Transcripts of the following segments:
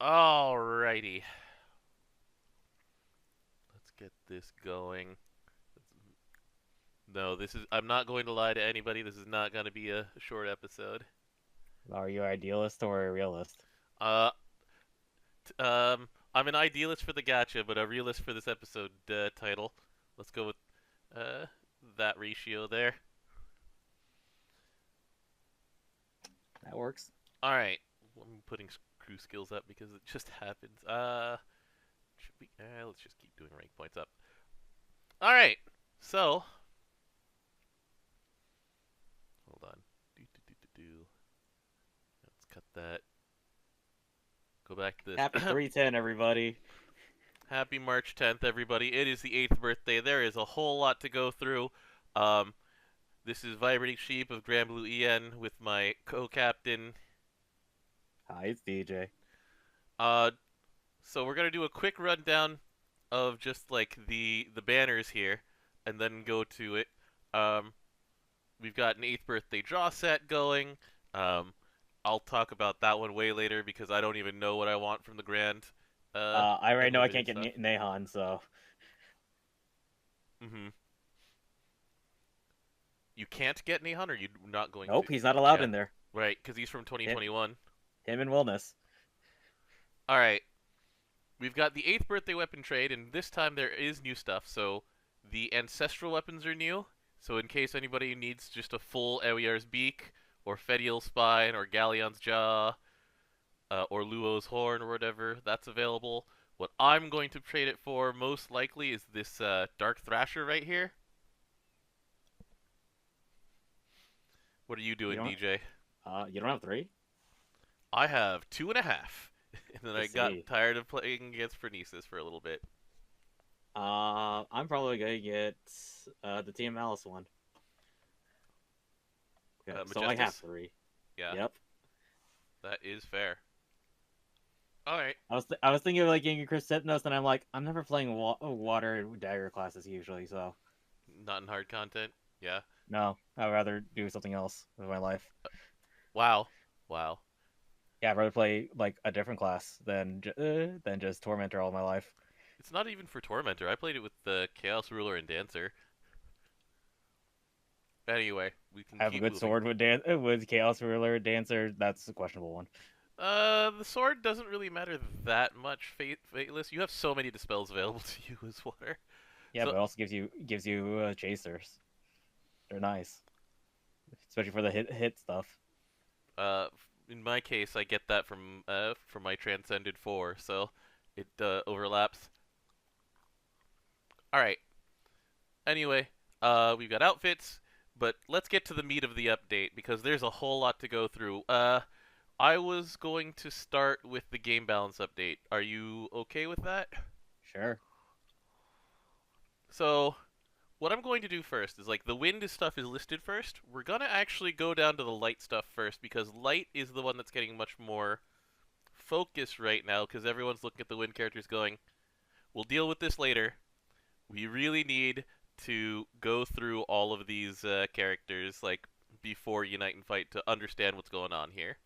Alrighty. Let's get this going. No, this is. I'm not going to lie to anybody. This is not going to be a short episode. Are you idealist or a realist? Uh, I'm an idealist for the gacha, but a realist for this episode title. Let's go with uh that ratio there. That works. All right. I'm putting crew skills up because it just happens. Should we? Let's just keep doing rank points up. All right. So, hold on. Do. Let's cut that. Go back to Happy this. 310, everybody. Happy March 10th, everybody. It is the 8th birthday. There is a whole lot to go through. Um, this is Vibrating Sheep of Granblue EN with my co-captain. Hi, it's DJ. Uh, so we're gonna do a quick rundown of just like the banners here, and then go to it. Um, we've got an 8th birthday draw set going. Um, I'll talk about that one way later because I don't even know what I want from the Grand I already know I can't Unlimited get stuff. Nehan, so Mm-hmm. You can't get Nihon, or you're not going to? nope, he's not allowed Yeah, in there. right, because he's from Him, 2021. him and Wellness. All right, we've got the 8th birthday weapon trade, and this time there is new stuff. So the ancestral weapons are new. So in case anybody needs just a full Ewier's beak, or Fedial's spine, or Galleon's jaw, or Luo's horn, or whatever, that's available. What I'm going to trade it for most likely is this Dark Thrasher right here. What are you You doing, don't, DJ? you don't have three. I have 2.5. And then I I got see. tired of playing against Phronesis for a little bit. I'm probably gonna get the Team Alice one. Okay, so I have Majestus? three. Yeah, Yep. that is fair. Alright. I was thinking of like getting a Chris Hypnos, and I'm like, I'm never playing water dagger classes usually, so Not in hard content. Yeah. no, I'd rather do something else with my life. Wow. Wow. Yeah, I'd rather play like a different class than just Tormentor all my life. It's not even for Tormentor. I played it with the Chaos Ruler and Dancer. Anyway, we can I have a keep good moving. sword with Chaos Ruler Dancer. That's a questionable one. The sword doesn't really matter that much, Fateless. You have so many dispels available to you as water. Yeah, So, but it also gives you chasers. They're nice, especially for the hit stuff. uh, in my case, I get that from my Transcended 4, so it overlaps. Alright. Anyway, we've got outfits, but let's get to the meat of the update because there's a whole lot to go through. I was going to start with the game balance update. Are you okay with that? Sure. So, what I'm going to do first is like the wind stuff is listed first. We're gonna actually go down to the light stuff first because light is the one that's getting much more focus right now because everyone's looking at the wind characters going, we'll deal with this later. We really need to go through all of these characters like before Unite and Fight to understand what's going on here.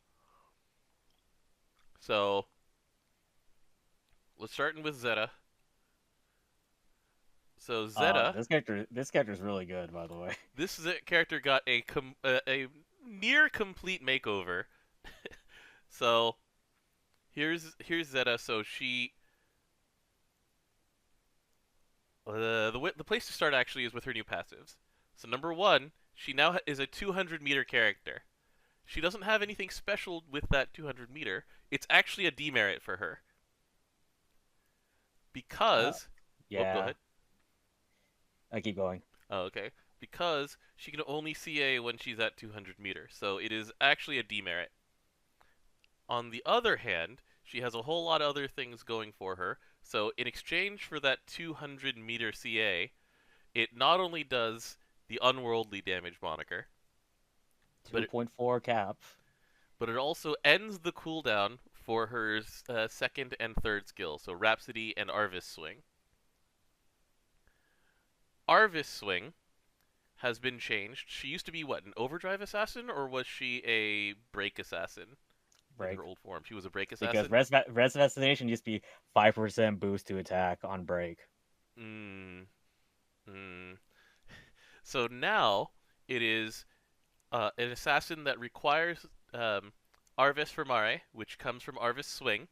So let's start with Zeta. So Zeta, This character is really good, by the way. this character got a near complete makeover. So here's Zeta. So she the place to start actually is with her new passives. So number one, she now is a 200-meter character. She doesn't have anything special with that 200-meter. It's actually a demerit for her Uh, because. Oh, go yeah, ahead. I keep going. Oh, okay. Because she can only CA when she's at 200 meters, so it is actually a demerit. On the other hand, she has a whole lot of other things going for her. So in exchange for that 200-meter CA, it not only does the unworldly damage moniker, but it 2.4 cap. but it also ends the cooldown for her second and third skill, so Rhapsody and Arvis Swing. Arvis Swing has been changed. She used to be what, an overdrive assassin, or was she a break assassin? in break. her old form. She was a break Because assassin. Res Fascination used to be 5% boost to attack on break. Mm, mm. So now it is an assassin that requires Arvis Fermare, which comes from Arvis Swing,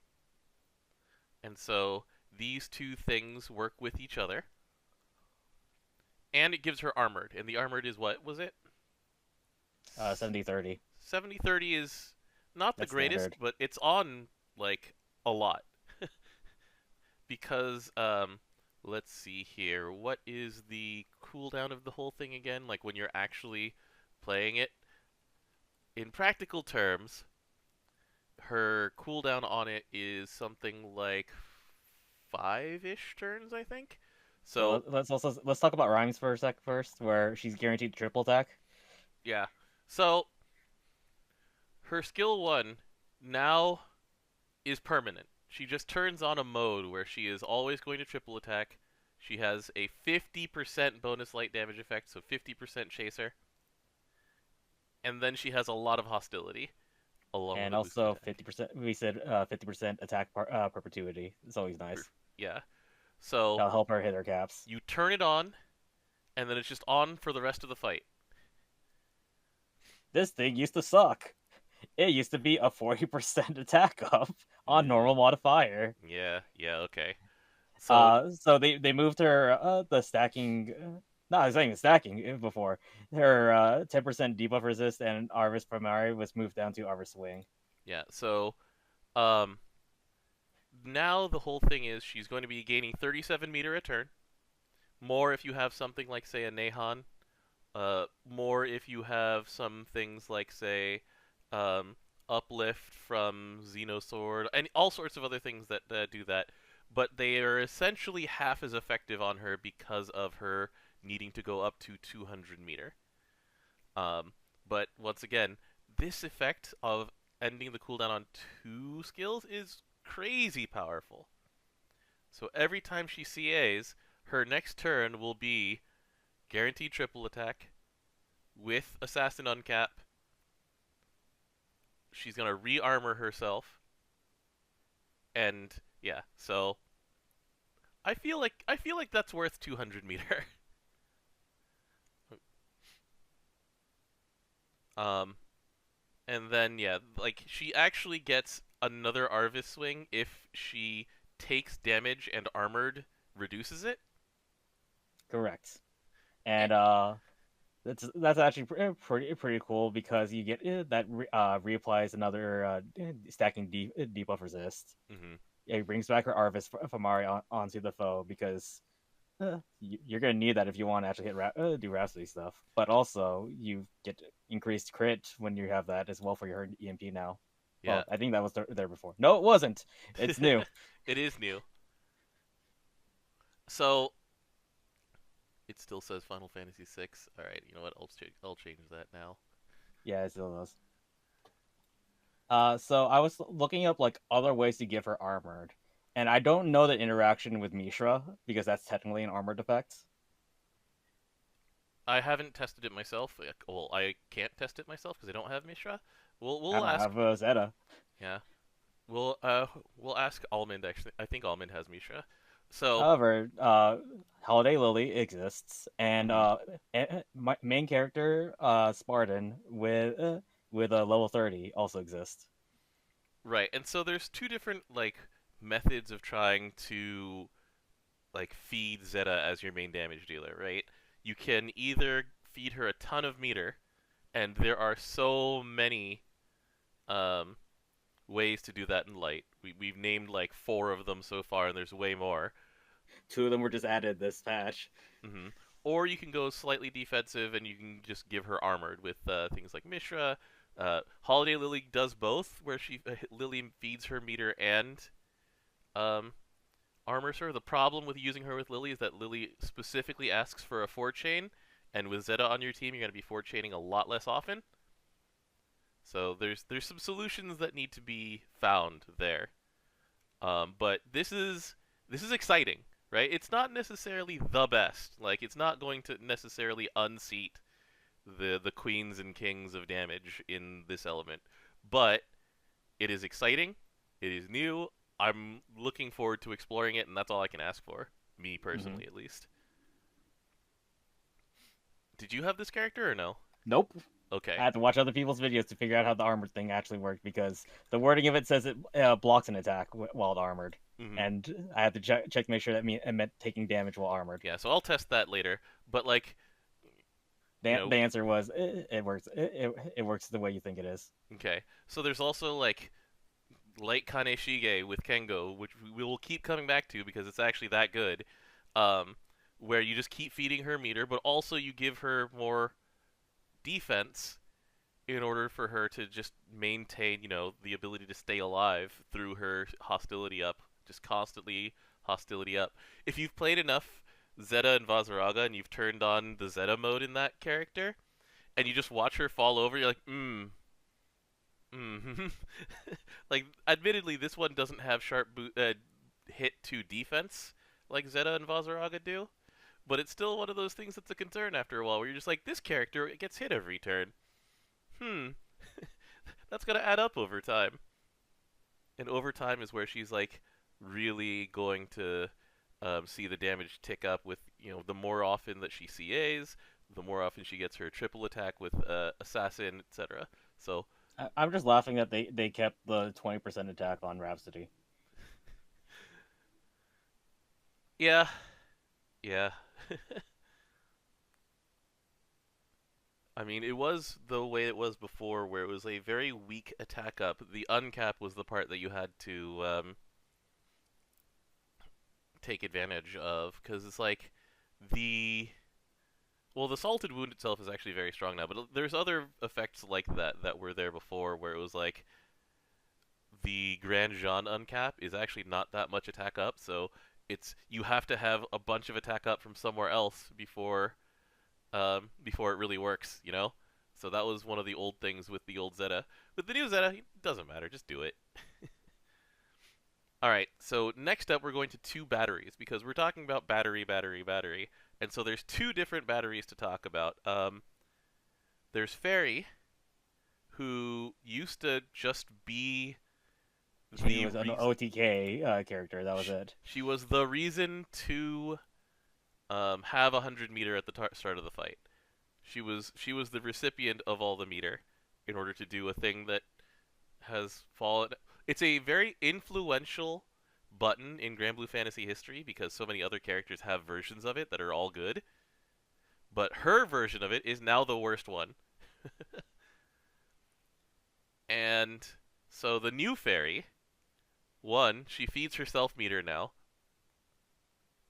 and so these two things work with each other. And it gives her armored, and the armored is what was it? 70/30. 70/30 is not the That's greatest, standard. but it's on like a lot. Because let's see here. What is the cooldown of the whole thing again? Like when you're actually playing it? In practical terms, her cooldown on it is something like 5-ish turns, I think. So, So let's talk about Rhymes for a sec first, where she's guaranteed triple attack. yeah. So, her skill 1 now is permanent. She just turns on a mode where she is always going to triple attack. She has a 50% bonus light damage effect, so 50% chaser. And then she has a lot of hostility, along with And a boosted also attack. 50%. We said 50% attack perpetuity. It's always nice. Yeah. So, That'll help her hit her caps. you turn it on, and then it's just on for the rest of the fight. This thing used to suck. It used to be a 40% attack up on normal modifier. Yeah, okay. So, So they moved her the stacking. No, I was saying the stacking before. Her 10% debuff resist and Arvis Primary was moved down to Arvis Swing. yeah, so, um, now the whole thing is she's going to be gaining 37 meter a turn. More if you have something like, say, a Nehan. More if you have some things like, say, Uplift from Xenosword, and all sorts of other things that do that. But they are essentially half as effective on her because of her needing to go up to 200 meter. Um, but once again, this effect of ending the cooldown on 2 skills is crazy powerful. So every time she CAs, her next turn will be guaranteed triple attack with Assassin Uncap. She's gonna re-armor herself, and yeah. So I feel like that's worth 200 meter. um, and then yeah, like she actually gets another Arvis swing if she takes damage and armored reduces it. Correct. Eh, And that's actually pretty cool because you get that reapplies another stacking debuff resist. mhm. It brings back her Arvis Famari onto the foe because you're gonna need that if you want to actually do Rhapsody stuff. But also you get increased crit when you have that as well for your EMP now. Yeah. Well, I think that was there before. No, it wasn't. It's new. It is new. So it still says Final Fantasy VI. All right, you know what? I'll change that now. Yeah, it still does. So I was looking up like other ways to give her armored, and I don't know the interaction with Mishra because that's technically an armored effect. I haven't tested it myself. Well, I can't test it myself because I don't have Mishra. We'll I we'll don't ask. have Zeta. Yeah, we'll ask Almond. Actually, I think Almond has Mishra. So, However, Holiday Lily exists, and mhm. my main character Spartan with a level 30 also exists. Right, and so there's two different like methods of trying to like feed Zeta as your main damage dealer. Right, you can either feed her a ton of meter, and there are so many um, ways to do that in Light. We've named like 4 of them so far, and there's way more. 2 of them were just added this patch. hmm Or you can go slightly defensive, and you can just give her armored with things like Mishra. Holiday Lily does both, where Lily feeds her meter and um, armors her. The problem with using her with Lily is that Lily specifically asks for a 4-chain, and with Zeta on your team, you're going to be 4-chaining a lot less often. So there's some solutions that need to be found there. But this is exciting, right? It's not necessarily the best. Like it's not going to necessarily unseat the queens and kings of damage in this element, but It is exciting. It is new. I'm looking forward to exploring it, and that's all I can ask for. Me Hmm. personally, at least. Did you have this character or no? Nope. I Okay. had to watch other people's videos to figure out how the armored thing actually worked because the wording of it says it blocks an attack while armored, Hmm. and I had to check to make sure that it meant taking damage while armored. Yeah, so I'll test that later. But like, you The know, answer was it works. It works the way you think it is. okay. So there's also like Light Kane Shige with Kengo, which we will keep coming back to because it's actually that good. Um, where you just keep feeding her meter, but also you give her more defense in order for her to just maintain, the ability to stay alive through her hostility up, just constantly hostility up. If you've played enough Zeta and Vazaraga and you've turned on the Zeta mode in that character, and you just watch her fall over, you're like, like, admittedly, this one doesn't have sharp hit to defense like Zeta and Vazaraga do, but it's still one of those things that's a concern after a while, where you're just like, this character gets hit every turn. Hmm, that's gonna add up over time. And over time is where she's like really going to see the damage tick up with the more often that she CAs, the more often she gets her triple attack with assassin, etc. So I'm just laughing that they kept the 20% attack on Rhapsody. yeah, yeah. I mean, it was the way it was before, where it was a very weak attack up. The uncap was the part that you had to take advantage of, because it's like the the salted wound itself is actually very strong now, but there's other effects like that were there before, where it was like the Grand Jean uncap is actually not that much attack up, so you have to have a bunch of attack up from somewhere else before it really works, So that was one of the old things with the old Zeta. With the new Zeta, it doesn't matter, just do it. All right, so next up we're going to two batteries because we're talking about battery, battery, battery, and so there's two different batteries to talk about. There's Fairy, who used to just be She the was an reason. OTK character. That was it. She was the reason to have 100 meter at the start of the fight. She was the recipient of all the meter in order to do a thing that has fallen. It's a very influential button in Granblue Fantasy history because so many other characters have versions of it that are all good, but her version of it is now the worst one. And so the new fairy, one, she feeds herself meter now,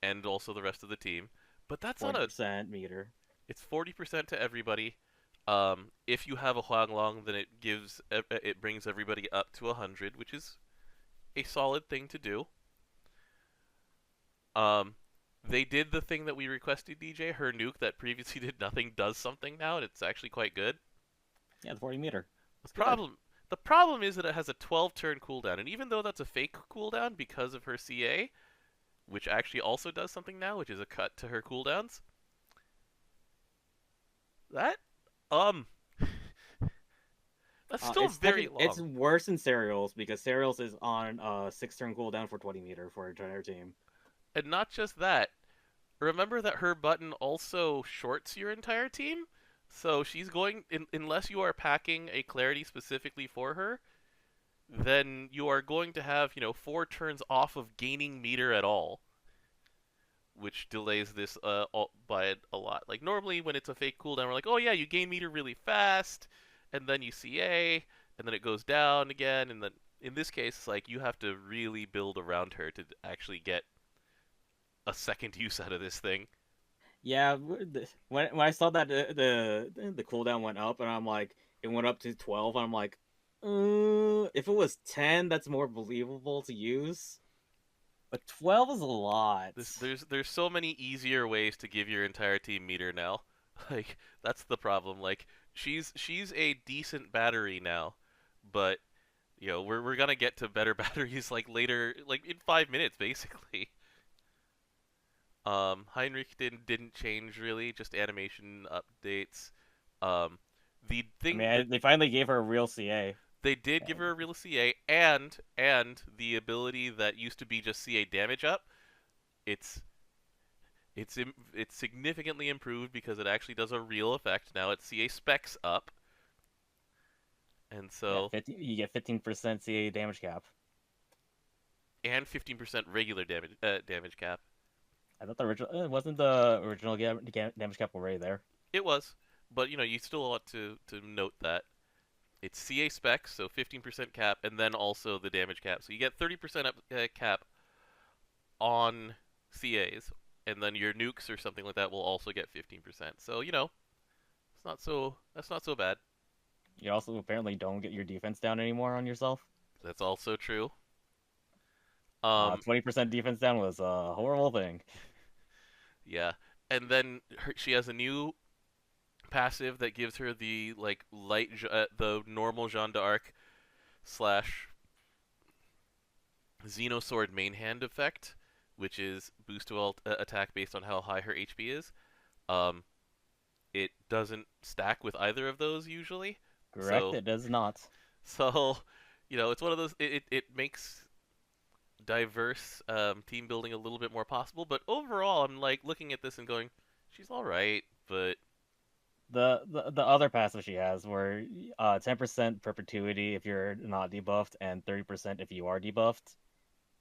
and also the rest of the team. But that's on a 40% meter. it's 40% to everybody. If you have a Huanglong, then it brings everybody up to 100, which is a solid thing to do. Um, they did the thing that we requested, DJ. Her nuke that previously did nothing does something now, and it's actually quite good. Yeah, the 40 meter. The It's good. problem the problem is that it has a 12 turn cooldown, and even though that's a fake cooldown because of her CA, which actually also does something now, which is a cut to her cooldowns, that um that's still very It's long. worse in Serials because Serials is on 6 turn cooldown for 20 meter for her entire team. And not just that, remember that her button also shorts your entire team. So she's unless you are packing a clarity specifically for her, then you are going to have 4 turns off of gaining meter at all, which delays this by a lot. Like normally when it's a fake cooldown, we're like, oh yeah, you gain meter really fast, and then you CA, and then it goes down again, and then in this case, it's like you have to really build around her to actually get a second use out of this thing. Yeah, when I saw that the cooldown went up, and I'm like, it went up to 12, and I'm like, if it was 10, that's more believable to use. But 12 is a lot. There's so many easier ways to give your entire team meter now. Like that's the problem. Like she's a decent battery now, but we're gonna get to better batteries like later, like in 5 minutes basically. Heinrich didn't change really, just animation updates. Um, the I thing mean, the they finally gave her a real CA. They did give her a real CA and the ability that used to be just CA damage up. It's it's significantly improved because it actually does a real effect. Now it's CA specs up, and Yeah, so 50, you get 15% CA damage cap. and 15% regular damage cap. I thought the original wasn't the original damage cap already there. It was, but you still want to note that it's CA specs, so 15% cap, and then also the damage cap. So you get 30% cap on CAs, and then your nukes or something like that will also get 15%. So that's not so bad. You also apparently don't get your defense down anymore on yourself. That's also true. 20% defense down was a horrible thing. Yeah, and then she has a new passive that gives her the the normal Jeanne d'Arc slash Xenosword main hand effect, which is boost to attack based on how high her HP is. Um, it doesn't stack with either of those usually. Correct, it does not. So, it's one of those. It makes diverse team building a little bit more possible. But overall, I'm like looking at this and going, she's all right, but The other passive she has were 10% perpetuity if you're not debuffed and 30% if you are debuffed.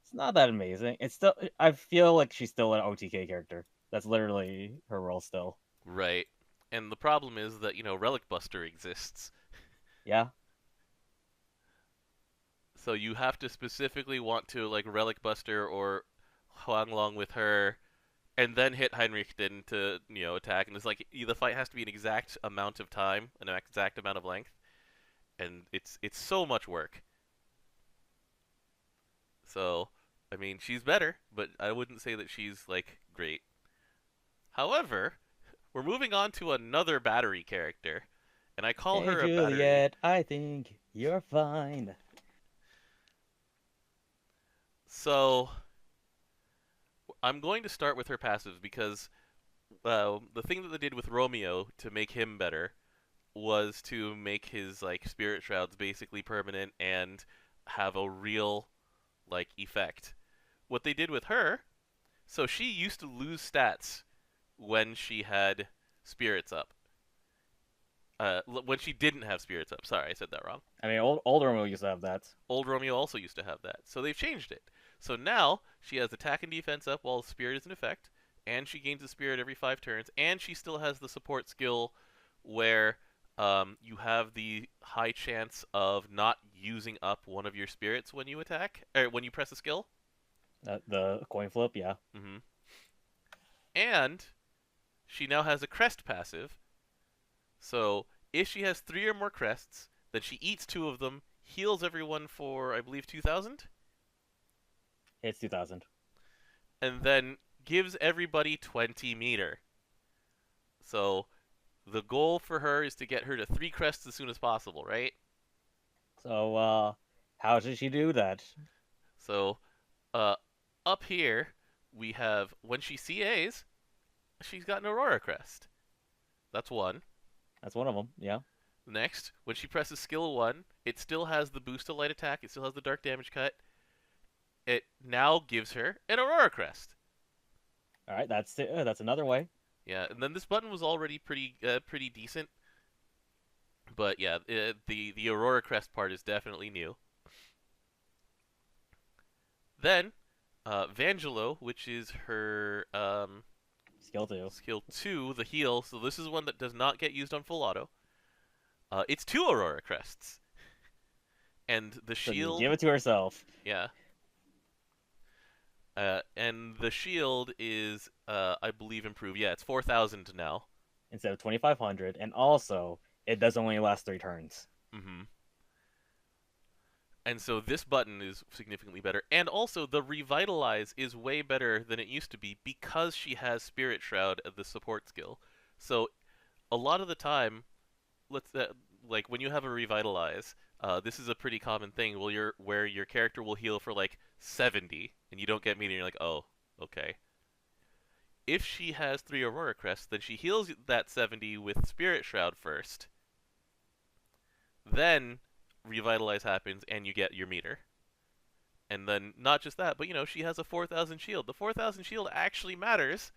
It's not that amazing. It's still I feel like she's still an OTK character. That's literally her role still. right. And the problem is that Relic Buster exists, Yeah. so you have to specifically want to like Relic Buster or Huang Long with her, and then hit Heinrichten to attack. And it's like the fight has to be an exact amount of time, an exact amount of length, and it's so much work. So, I mean, she's better, but I wouldn't say that she's like great. However, we're moving on to another battery character, and I call Hey her a battery. Juliet, I think you're fine. So, I'm going to start with her passives because the thing that they did with Romeo to make him better was to make his like spirit shrouds basically permanent and have a real like effect. What they did with her, so she used to lose stats when she had spirits up. When she didn't have spirits up. Sorry, I said that wrong. I mean, old Romeo used to have that. Old Romeo also used to have that. So they've changed it. So now she has attack and defense up while spirit is in effect, and she gains a spirit every 5 turns, and she still has the support skill where you have the high chance of not using up one of your spirits when you attack, or when you press a skill. The coin flip, yeah. Mm-hmm. And she now has a crest passive. So if she has 3 or more crests, then she eats 2 of them, heals everyone for, I believe, 2,000? It's 2000. And then gives everybody 20 meter. So the goal for her is to get her to 3 crests as soon as possible, right? So, how did she do that? So, up here, we have, when she CAs, she's got an Aurora crest. That's one. That's one of them, yeah. Next, when she presses skill 1, it still has the boost to light attack, it still has the dark damage cut. It now gives her an Aurora crest. All right, that's another way. Yeah, and then this button was already pretty decent. But yeah, the Aurora crest part is definitely new. Then, Vangelo, which is her Skill 2, the heal. So this is one that does not get used on full auto. It's 2 Aurora crests, and the So shield. give it to herself. Yeah. And the shield is, I believe, improved. Yeah, it's 4,000 now. Instead of 2,500, and also it does only last 3 turns. Mm-hmm. And so this button is significantly better. And also, the Revitalize is way better than it used to be because she has Spirit Shroud as the support skill. So, a lot of the time, like when you have a Revitalize, this is a pretty common thing where your character will heal for like 70, and you don't get meter, and you're like, oh, okay. If she has 3 Aurora Crests, then she heals that 70 with Spirit Shroud first. Then Revitalize happens, and you get your meter. And then not just that, but she has a 4,000 shield. The 4,000 shield actually matters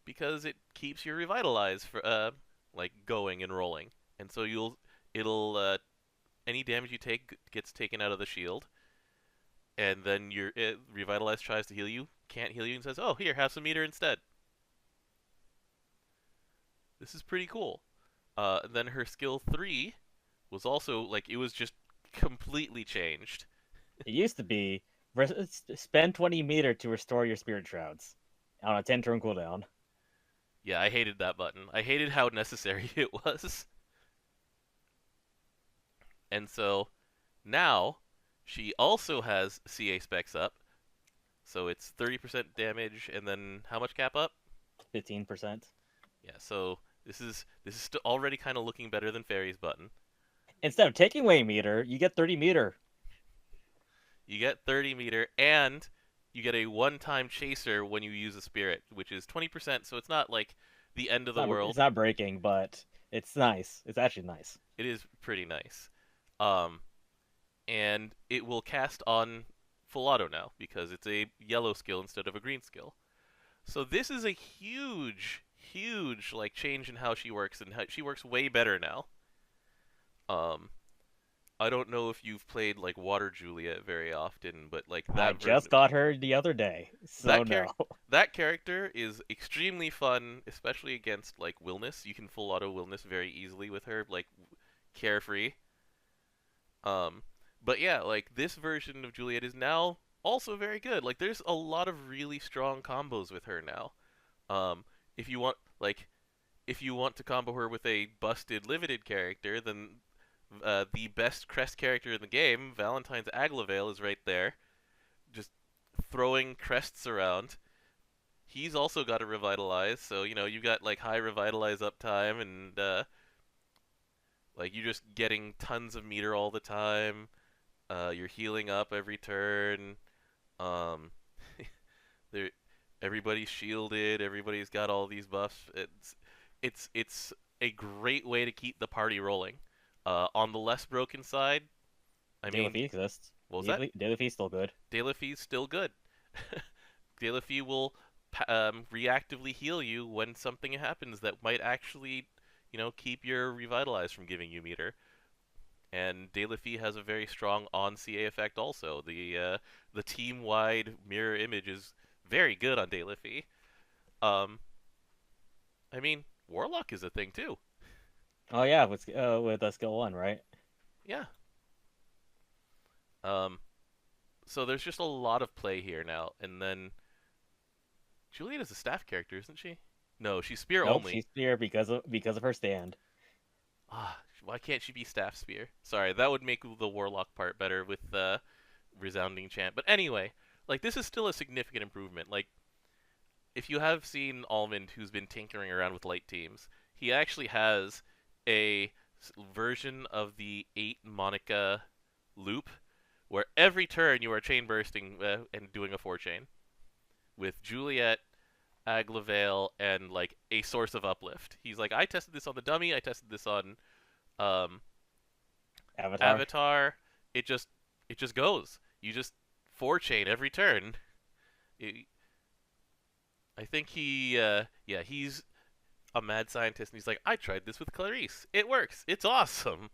because it keeps your Revitalize for like going and rolling. And so it'll any damage you take gets taken out of the shield, and then your Revitalize tries to heal you, can't heal you, and says, "Oh, here, have some meter instead." This is pretty cool. Then her skill 3 was also like it was just completely changed. It used to be spend 20 meter to restore your Spirit Shrouds on a 10-turn cooldown. Yeah, I hated that button. I hated how necessary it was. And so now she also has CA specs up. So it's 30% damage, and then how much cap up? 15%. Yeah, so this is already kind of looking better than Fairy's button. Instead of taking away meter, you get 30 meter. You get 30 meter, and you get a one-time chaser when you use a spirit, which is 20%, so it's not like the end of the world. It's not breaking, but it's nice. It's actually nice. It is pretty nice. And it will cast on full auto now, because it's a yellow skill instead of a green skill. So this is a huge like change in how she works, and how she works way better now. I don't know if you've played like Water Juliet very often, but like that I just got her the other day, so no. That character is extremely fun, especially against like Willness. You can full auto Willness very easily with her, like carefree. But yeah, like this version of Juliet is now also very good. Like there's a lot of really strong combos with her now. If you want to combo her with a busted limited character, then the best crest character in the game, Valentine's Aglavale, is right there, just throwing crests around. He's also got a Revitalize, so you've got like high Revitalize uptime, and like you're just getting tons of meter all the time. You're healing up every turn. Everybody's shielded. Everybody's got all these buffs. It's a great way to keep the party rolling. On the less broken side, I mean, Delafie exists. What was that? Delafie's still good. Delafie's still good. Delafie will reactively heal you when something happens that might actually, keep your Revitalize from giving you meter. And Delafie has a very strong on CA effect also. The team-wide mirror image is very good on Delafie. I mean, Warlock is a thing too. Oh yeah, with skill 1, right? Yeah. So there's just a lot of play here now, and then Juliet is a staff character, isn't she? No, she's spear only. She's spear because of her stand. Why can't she be staff spear? Sorry, that would make the Warlock part better with the resounding chant. But anyway, like this is still a significant improvement. Like if you have seen Almond, who's been tinkering around with light teams, he actually has a version of the 8 Monica loop where every turn you are chain bursting and doing a 4-chain with Juliet, Aglavale, and like a source of uplift. He's like, I tested this on the dummy, I tested this on Avatar. It just goes. You just 4-chain every turn. I think he's a mad scientist, and he's like, I tried this with Clarice. It works. It's awesome.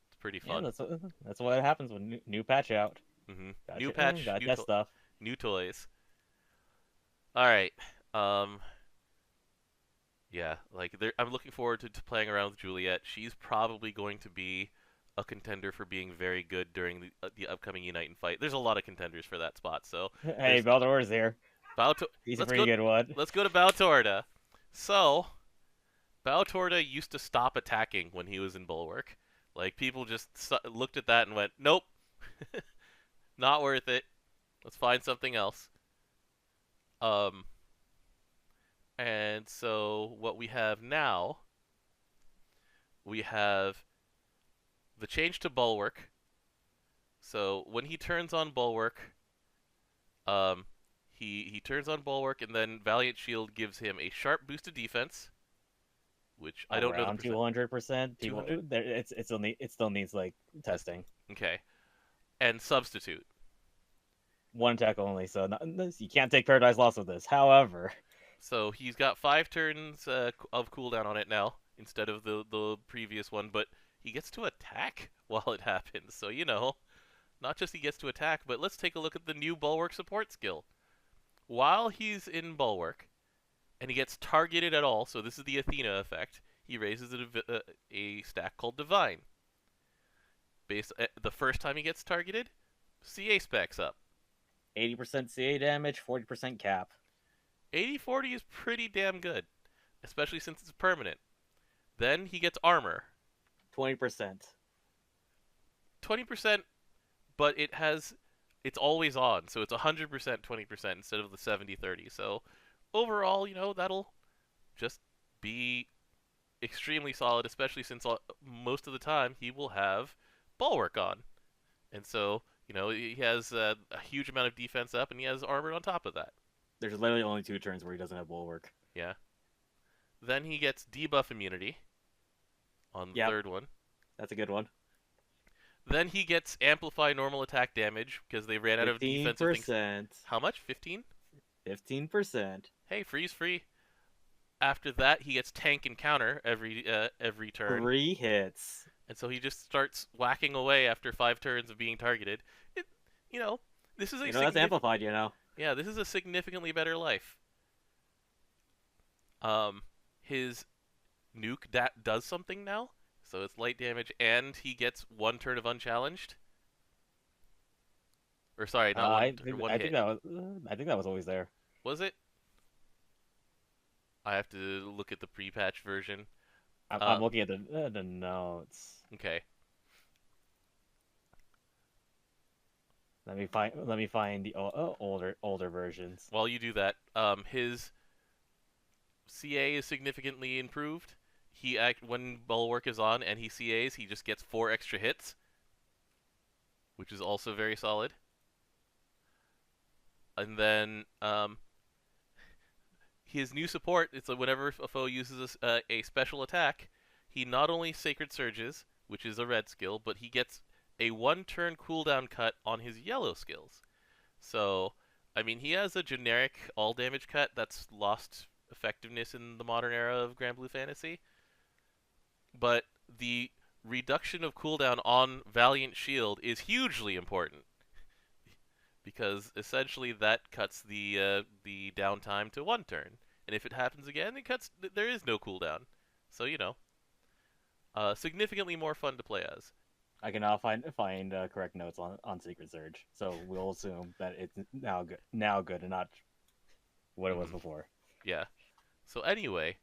It's pretty fun. Yeah, that's what happens when new patch out. Mm-hmm. New patch, new stuff. New toys. All right. Yeah, like I'm looking forward to playing around with Juliet. She's probably going to be a contender for being very good during the upcoming Unite and Fight. There's a lot of contenders for that spot. So hey, Baldora's here. He's a pretty good one. Let's go to Baltorda. So, Baltorda used to stop attacking when he was in Bulwark. Like, people just looked at that and went, nope, not worth it. Let's find something else. And so what we have now, we have the change to Bulwark. So when he turns on Bulwark, he turns on Bulwark, and then Valiant Shield gives him a sharp boost to defense, which I don't know the Around percent. 200%. People, 200? it still needs like testing. Okay. And substitute. One attack only, so you can't take Paradise Lost with this. However, So he's got 5 turns of cooldown on it now instead of the previous one, but he gets to attack while it happens. So, not just he gets to attack, but let's take a look at the new Bulwark support skill. While he's in Bulwark, and he gets targeted at all, so this is the Athena effect, he raises a stack called Divine. The first time he gets targeted, CA specs up. 80% CA damage, 40% cap. 80-40 is pretty damn good, especially since it's permanent. Then he gets armor. 20%. 20%, but it's always on, so it's 100% 20% instead of the 70-30. So overall, that'll just be extremely solid, especially since most of the time he will have Bulwark on. And so, he has a huge amount of defense up, and he has armor on top of that. There's literally only 2 turns where he doesn't have Bulwark. Yeah. Then he gets debuff immunity on the third one. That's a good one. Then he gets amplify normal attack damage because they ran out of defensive things. How much? 15? 15%. Hey, freeze free. After that, he gets tank and counter every turn. 3 hits. And so he just starts whacking away after 5 turns of being targeted. This is that's amplified, Yeah, this is a significantly better life. His nuke does something now, so it's light damage, and he gets 1 turn of unchallenged. Or sorry, not one hit. I think that was always there. Was it? I have to look at the pre-patch version. I'm looking at the notes. Okay. Let me find the older versions. While you do that, his CA is significantly improved. When Bulwark is on and he CAs, he just gets 4 extra hits, which is also very solid. And then his new support, it's whenever a foe uses a special attack, he not only Sacred Surges, which is a red skill, but he gets a 1-turn cooldown cut on his yellow skills. So, he has a generic all-damage cut that's lost effectiveness in the modern era of Granblue Fantasy. But the reduction of cooldown on Valiant Shield is hugely important, because essentially that cuts the downtime to 1 turn. And if it happens again, there is no cooldown. So, significantly more fun to play as. I can now find correct notes on Secret Surge, so we'll assume that it's now good and not what it was before. Yeah. So anyway,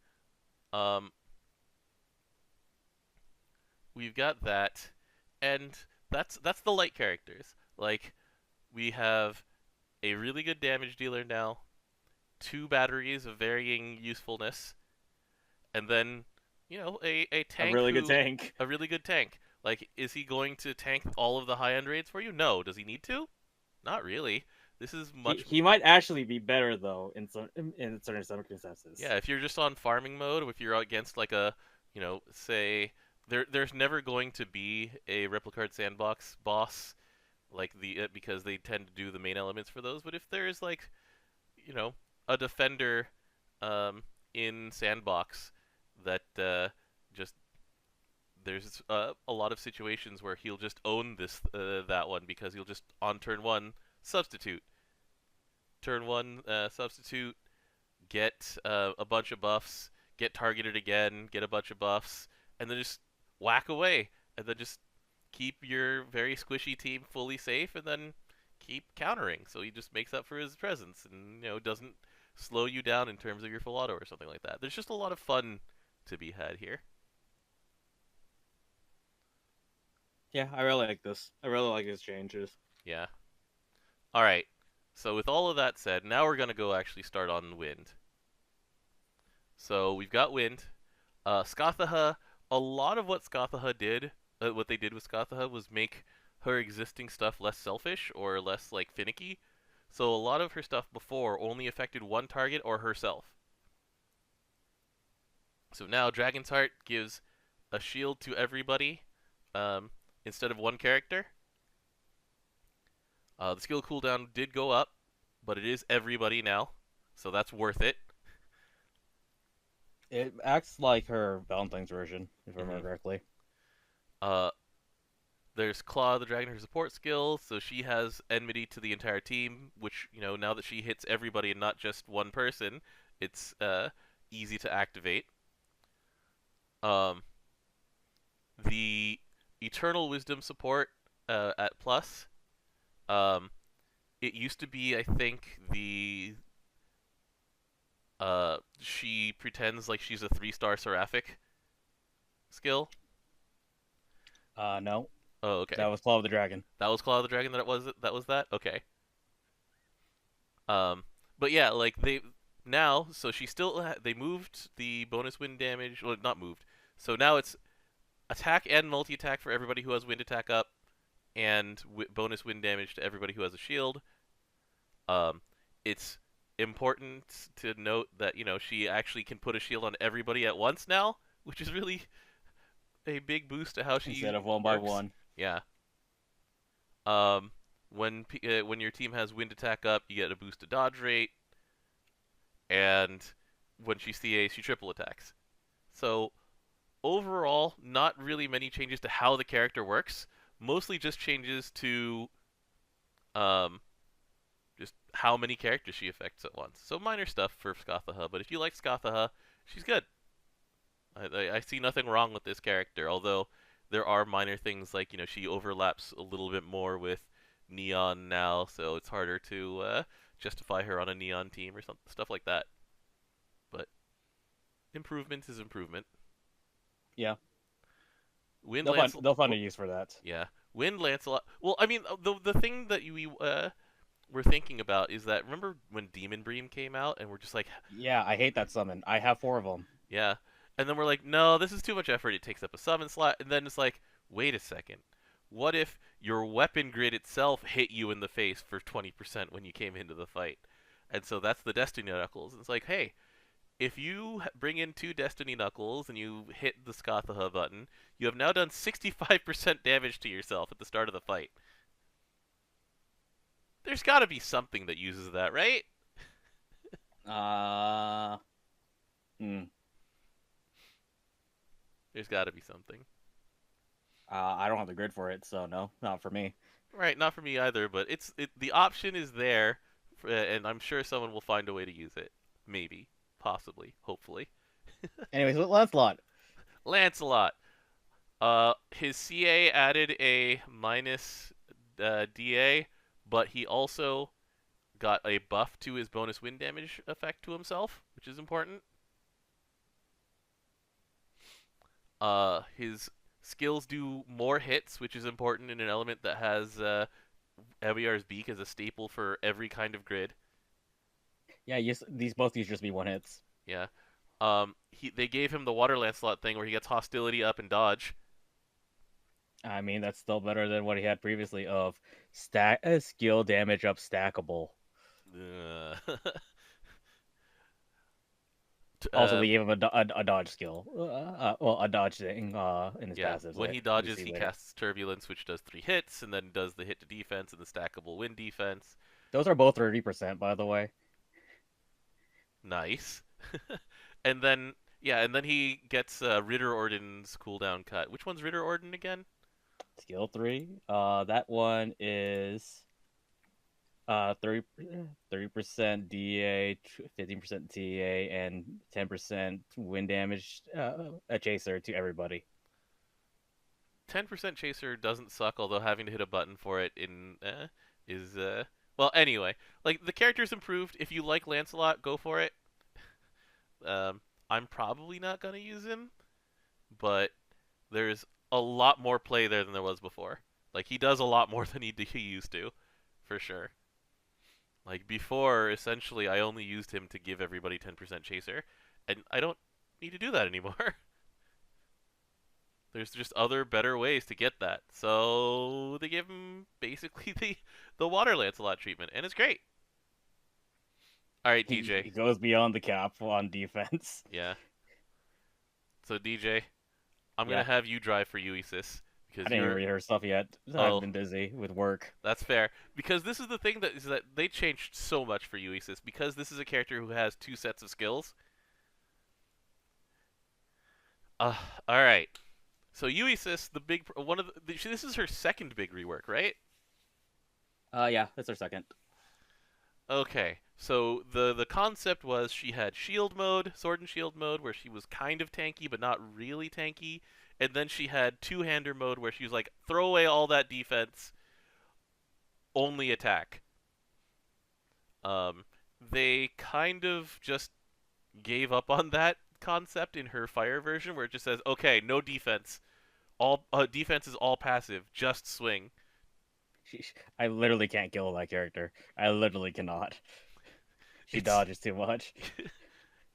we've got that, and that's the light characters. Like, we have a really good damage dealer now, 2 batteries of varying usefulness, and then a tank. A really good tank. A really good tank. Like, is he going to tank all of the high-end raids for you? No. Does he need to? Not really. This is much. He might actually be better though in certain circumstances. Yeah, if you're just on farming mode, or if you're against like a, say there's never going to be a Replicard Sandbox boss, like because they tend to do the main elements for those. But if there's like, a defender, in Sandbox that just. There's a lot of situations where he'll just own that one because he'll just on turn 1 substitute. Turn 1 substitute, get a bunch of buffs, get targeted again, get a bunch of buffs, and then just whack away, and then just keep your very squishy team fully safe, and then keep countering. So he just makes up for his presence, and doesn't slow you down in terms of your full auto or something like that. There's just a lot of fun to be had here. Yeah, I really like this. I really like these changes. Yeah. All right. So with all of that said, now we're going to go actually start on Wind. So we've got Wind. Skathaha, a lot of what Skathaha did, what they did with Skathaha was make her existing stuff less selfish or less like finicky. So a lot of her stuff before only affected one target or herself. So now Dragon's Heart gives a shield to everybody instead of one character. The skill cooldown did go up, but it is everybody now, so that's worth it. It acts like her Valentine's version, if I Mm-hmm. remember correctly. Uh, there's Claw the Dragon, her support skill, so she has enmity to the entire team, which, now that she hits everybody and not just one person, it's easy to activate. Um, the Eternal Wisdom support at plus, um, it used to be, I think, she pretends like she's a 3-star Seraphic skill. No, Oh, okay. that was Claw of the Dragon. That was Claw of the Dragon. That was that. Okay. Um, but yeah, like so she still they moved the bonus wind damage. Well, not moved. So now it's attack and multi attack for everybody who has wind attack up, and bonus wind damage to everybody who has a shield. It's important to note that she actually can put a shield on everybody at once now, which is really a big boost to how she Instead of one works. by one. Yeah. When your team has wind attack up, you get a boost to dodge rate, and when she's CA, she triple attacks. So overall, not really many changes to how the character works. Mostly just changes to just how many characters she affects at once. So minor stuff for Skathaha, but if you like Skathaha, she's good. I see nothing wrong with this character, although there are minor things like, she overlaps a little bit more with Neon now, so it's harder to justify her on a Neon team or stuff like that. But improvement is improvement. Yeah. Wind they'll find a use for that. Yeah. Wind Lancelot. Well, I mean, the thing that we were thinking about is that, remember when Demon Bream came out and we're just like, yeah, I hate that summon. I have 4 of them. Yeah. And then we're like, no, this is too much effort. It takes up a summon slot. And then it's like, wait a second. What if your weapon grid itself hit you in the face for 20% when you came into the fight? And so that's the Destiny Knuckles. It's like, hey, if you bring in 2 Destiny Knuckles and you hit the Skathaha button, you have now done 65% damage to yourself at the start of the fight. There's got to be something that uses that, right? There's got to be something. I don't have the grid for it, so no, not for me. Right, not for me either, but the option is there, and I'm sure someone will find a way to use it. Maybe. Possibly. Hopefully. Anyways, Lancelot. Lancelot. His CA added a minus DA, but he also got a buff to his bonus wind damage effect to himself, which is important. His skills do more hits, which is important in an element that has Eviar's Beak as a staple for every kind of grid. Yeah, yes, both these just be 1-hits. Yeah. They gave him the Water Lancelot thing where he gets hostility up and dodge. I mean, that's still better than what he had previously of skill damage up stackable. Also, they gave him a dodge skill. A dodge thing in his passive. When he dodges, he casts Turbulence, which does 3 hits, and then does the hit to defense and the stackable wind defense. Those are both 30%, by the way. Nice. and then he gets Ritter Orden's cooldown cut. Which one's Ritter Orden again? Skill 3. That one is 30% DA, 15% TA, and 10% wind damage a chaser to everybody. 10% chaser doesn't suck, although having to hit a button for it is well, anyway, like, the character's improved. If you like Lancelot, go for it. I'm probably not gonna use him, but there's a lot more play there than there was before. Like, he does a lot more than he used to, for sure. Like, before, essentially, I only used him to give everybody 10% chaser, and I don't need to do that anymore. There's just other, better ways to get that. So they give him basically the Water Lancelot treatment, and it's great. All right, TJ. He goes beyond the cap on defense. Yeah. So DJ, I'm Yeah. gonna have you drive for Uesis I because didn't even you're. read her stuff yet. I've Oh, been busy with work. that's fair. Because this is the thing that is that they changed so much for Uesis because this is a character who has two sets of skills. Uh, all right. So Uesis, the big one of this is her second big rework, right? Yeah, that's her second. Okay. So the concept was she had shield mode, sword and shield mode, where she was kind of tanky but not really tanky, and then she had two-hander mode where she was like throw away all that defense, only attack. Um, they kind of just gave up on that concept in her fire version, where it just says, okay, no defense, all defense is all passive, just swing. I literally can't kill that character. I literally cannot. She It's dodges too much.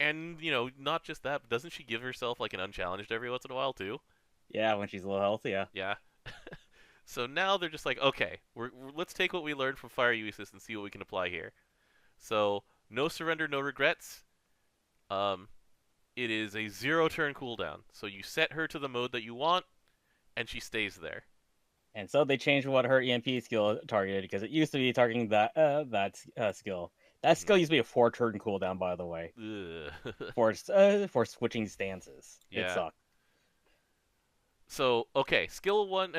and not just that, but doesn't she give herself like an unchallenged every once in a while too? Yeah, when she's low health, yeah. Yeah. So now they're just like, okay, let's take what we learned from Fire Uesis and see what we can apply here. So no surrender, no regrets. Um, it is a 0 turn cooldown. So you set her to the mode that you want, and she stays there. And so they changed what her EMP skill targeted because it used to be targeting that skill. That skill used to be a 4 turn cooldown, by the way, for switching stances. It Yeah. sucked. So okay, skill one,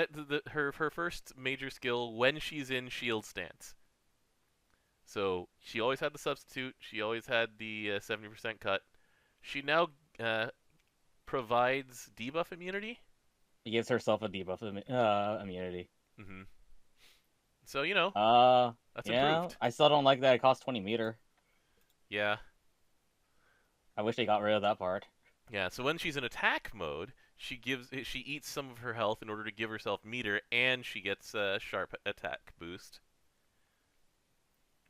her first major skill when she's in shield stance. So she always had the substitute. She always had the 70% cut. She now provides debuff immunity. It gives herself a debuff immunity. Mm-hmm. So that's improved. I still don't like that it costs 20 meter. Yeah. I wish they got rid of that part. Yeah. So when she's in attack mode, she eats some of her health in order to give herself meter, and she gets a sharp attack boost.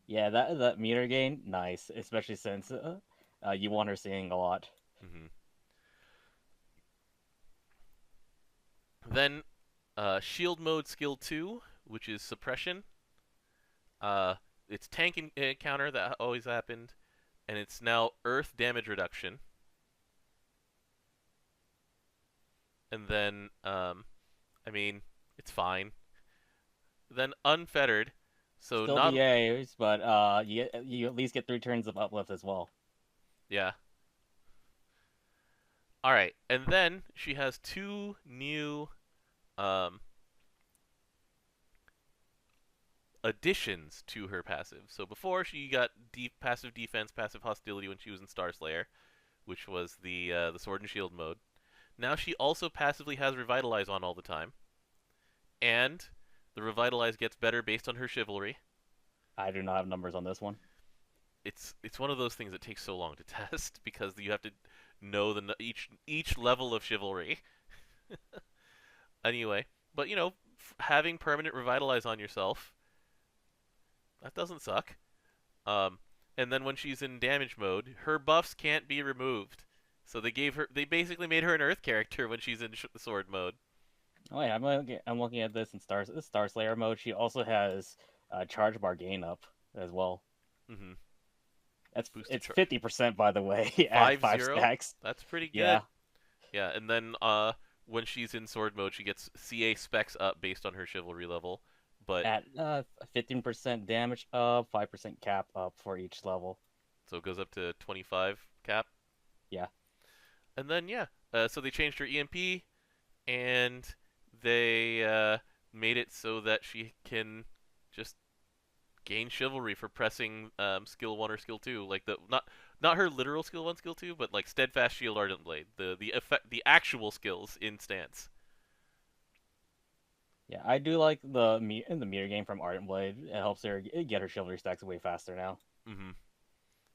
Yeah, that meter gain, nice, especially since you want her seeing a lot. Mm-hmm. Then, shield mode skill 2, which is suppression. It's tank counter that always happened, and it's now earth damage reduction. And then, it's fine. Then unfettered, so Still not DAs, but you at least get 3 turns of uplift as well. yeah. All right, and then she has 2 new additions to her passive. So before she got passive defense, passive hostility when she was in Star Slayer, which was the sword and shield mode. Now she also passively has Revitalize on all the time, and the Revitalize gets better based on her chivalry. I do not have numbers on this one. It's one of those things that takes so long to test because you have to know each level of chivalry. Anyway, but having permanent Revitalize on yourself, that doesn't suck. And then when she's in damage mode, her buffs can't be removed. So they basically made her an Earth character when she's in sword mode. Oh yeah, I'm looking at this in Star Slayer mode. She also has charge bar gain up as well. Mm-hmm. It's 50%, by the way. At 5 5-0? stacks. That's pretty good. Yeah. Yeah, and then when she's in sword mode, she gets CA specs up based on her chivalry level. But At 15% damage up, 5% cap up for each level. So it goes up to 25 cap. Yeah. And then so they changed her EMP, and they made it so that she can just gain chivalry for pressing skill 1 or skill 2, like not her literal skill 1, skill 2, but like steadfast shield, ardent blade, the actual skills in stance. Yeah, I do like the meter game from Ardent Blade. It helps her get her chivalry stacks way faster now. Mm-hmm.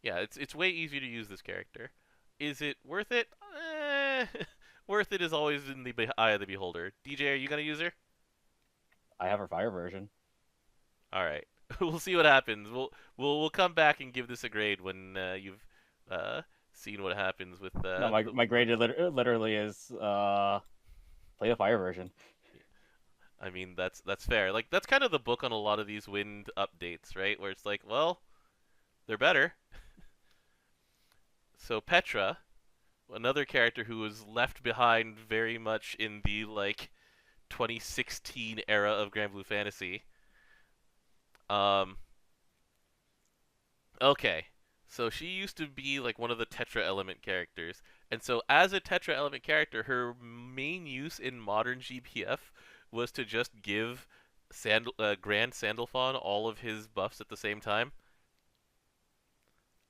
Yeah, it's way easier to use this character. Is it worth it? Worth it is always in the eye of the beholder. DJ, are you gonna use her? I have her fire version. All right, we'll see what happens. We'll come back and give this a grade when you've seen what happens with. No, my grade literally is play the fire version. I mean, that's fair. Like, that's kind of the book on a lot of these wind updates, right? Where it's like, well, they're better. So Petra, another character who was left behind very much in the 2016 era of Granblue Fantasy. Um, okay, so she used to be like one of the Tetra Element characters, and so as a Tetra Element character, her main use in modern GBF was to just give Grand Sandalphon all of his buffs at the same time.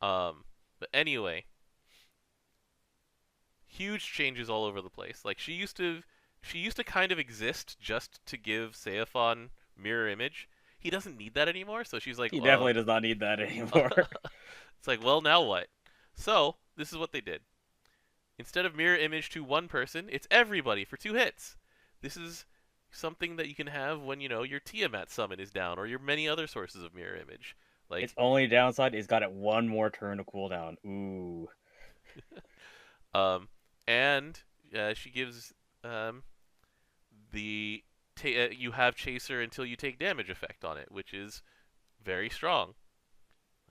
Um, but anyway, huge changes all over the place. Like she used to kind of exist just to give Seaphon mirror image. He doesn't need that anymore, so she's like, He well, definitely does not need that anymore. it's like, well, now what? So this is what they did. Instead of mirror image to one person, it's everybody for 2 hits. This is something that you can have when your Tiamat summon is down, or your many other sources of mirror image. Its Like, only downside is got it one more turn to cooldown. Ooh. um, and she gives the you have Chaser until you take damage effect on it, which is very strong.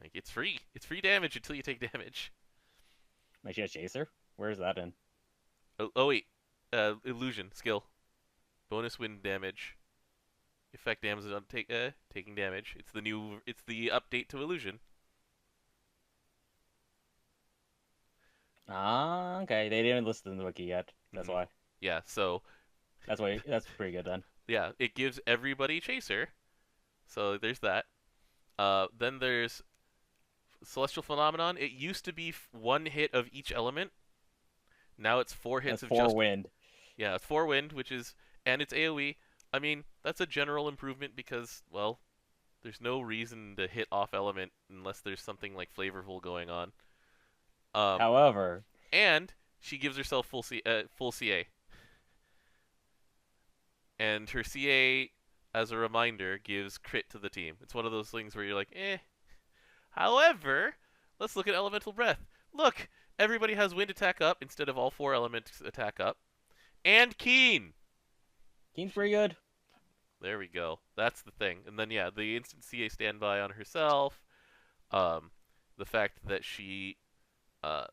Like, it's free. It's free damage until you take damage. Make she a chaser? Where is that in? Oh wait, illusion skill, bonus wind damage, effect damage on taking damage. It's the update to illusion. Ah, okay. They didn't list it in the wiki yet. That's Mhm. why. Yeah, so That's why. That's pretty good then. yeah, it gives everybody Chaser. So there's that. Then there's Celestial Phenomenon. It used to be 1 hit of each element. Now it's 4 hits That's of four just wind. yeah, it's 4 wind, and it's AOE. I mean, that's a general improvement because, well, there's no reason to hit off element unless there's something like flavorful going on. Um, However, and she gives herself full CA, and her CA, as a reminder, gives crit to the team. It's one of those things where you're like, eh. However, let's look at Elemental Breath. Look, everybody has Wind attack up instead of all 4 elements attack up, and Keen. Keen's pretty good. There we go. That's the thing. And then yeah, the instant CA standby on herself. Um, the fact that she uh,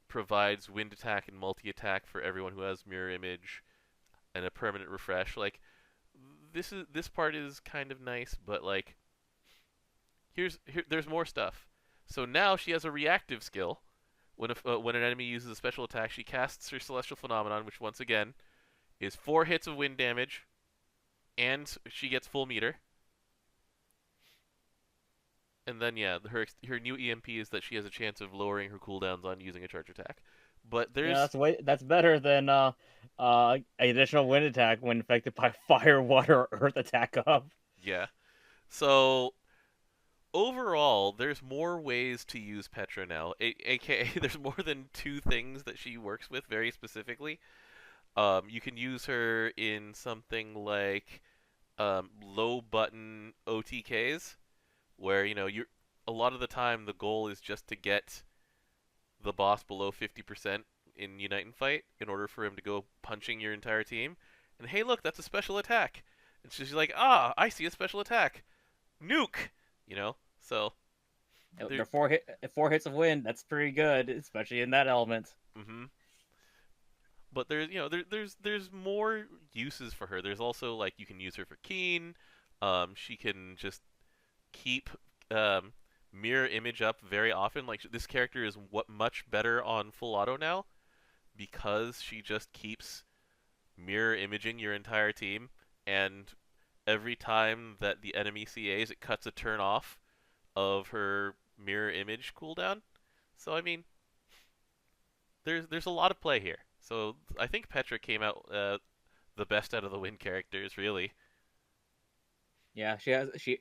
provides wind attack and multi attack for everyone who has mirror image, and a permanent refresh. Like, this part is kind of nice, but like there's more stuff. So now she has a reactive skill. When an enemy uses a special attack, she casts her Celestial Phenomenon, which once again is 4 hits of wind damage, and she gets full meter. And then yeah, her new EMP is that she has a chance of lowering her cooldowns on using a charge attack. But Yeah, there's that's better than additional wind attack when affected by fire, water, or earth attack up. yeah. So overall, there's more ways to use Petra now. AKA, there's more than 2 things that she works with very specifically. You can use her in something like low button OTKs, where you're a lot of the time the goal is just to get the boss below 50% in Unite and Fight in order for him to go punching your entire team. And hey, look, that's a special attack. And she's like, I see a special attack. Nuke! So. They're four hits of wind. That's pretty good, especially in that element. Mm-hmm. But there's more uses for her. There's also like you can use her for Keen. She can just keep mirror image up very often. Like this character is much better on full auto now because she just keeps mirror imaging your entire team, and every time that the enemy CAs, it cuts a turn off of her mirror image cooldown. So I mean, there's a lot of play here. So I think Petra came out the best out of the Wind characters, really. Yeah,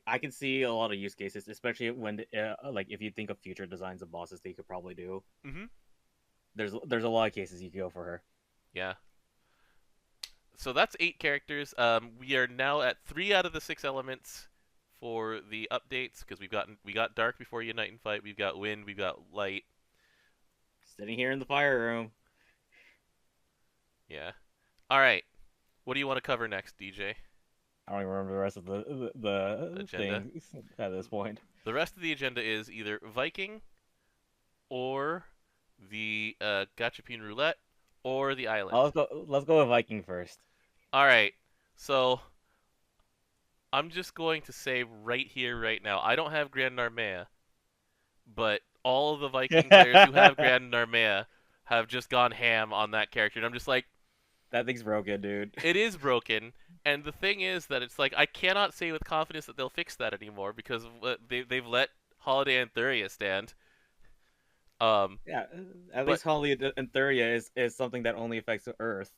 I can see a lot of use cases, especially when like if you think of future designs of bosses they could probably do. Mm-hmm. There's a lot of cases you could go for her. Yeah. So that's 8 characters. We are now at 3 out of the 6 elements for the updates because we got Dark before Unite and Fight. We've got Wind. We've got Light. Sitting here in the fire room. Yeah. All right. What do you want to cover next, DJ? I don't even remember the rest of the Agenda? things at this point. The rest of the agenda is either Viking or the Gachapin Roulette, or the Oh, Island. let's go with Viking first. All right. So I'm just going to say right here, right now, I don't have Grand Narmea, but all of the Viking players who have That Grand Narmea have just gone ham on that character, and I'm just like, thing's broken, dude. it is broken. And the thing is that it's like I cannot say with confidence that they'll fix that anymore because they've let Holiday and Thuria stand. Yeah, at But least Holly and Thuria is something that only affects the Earth.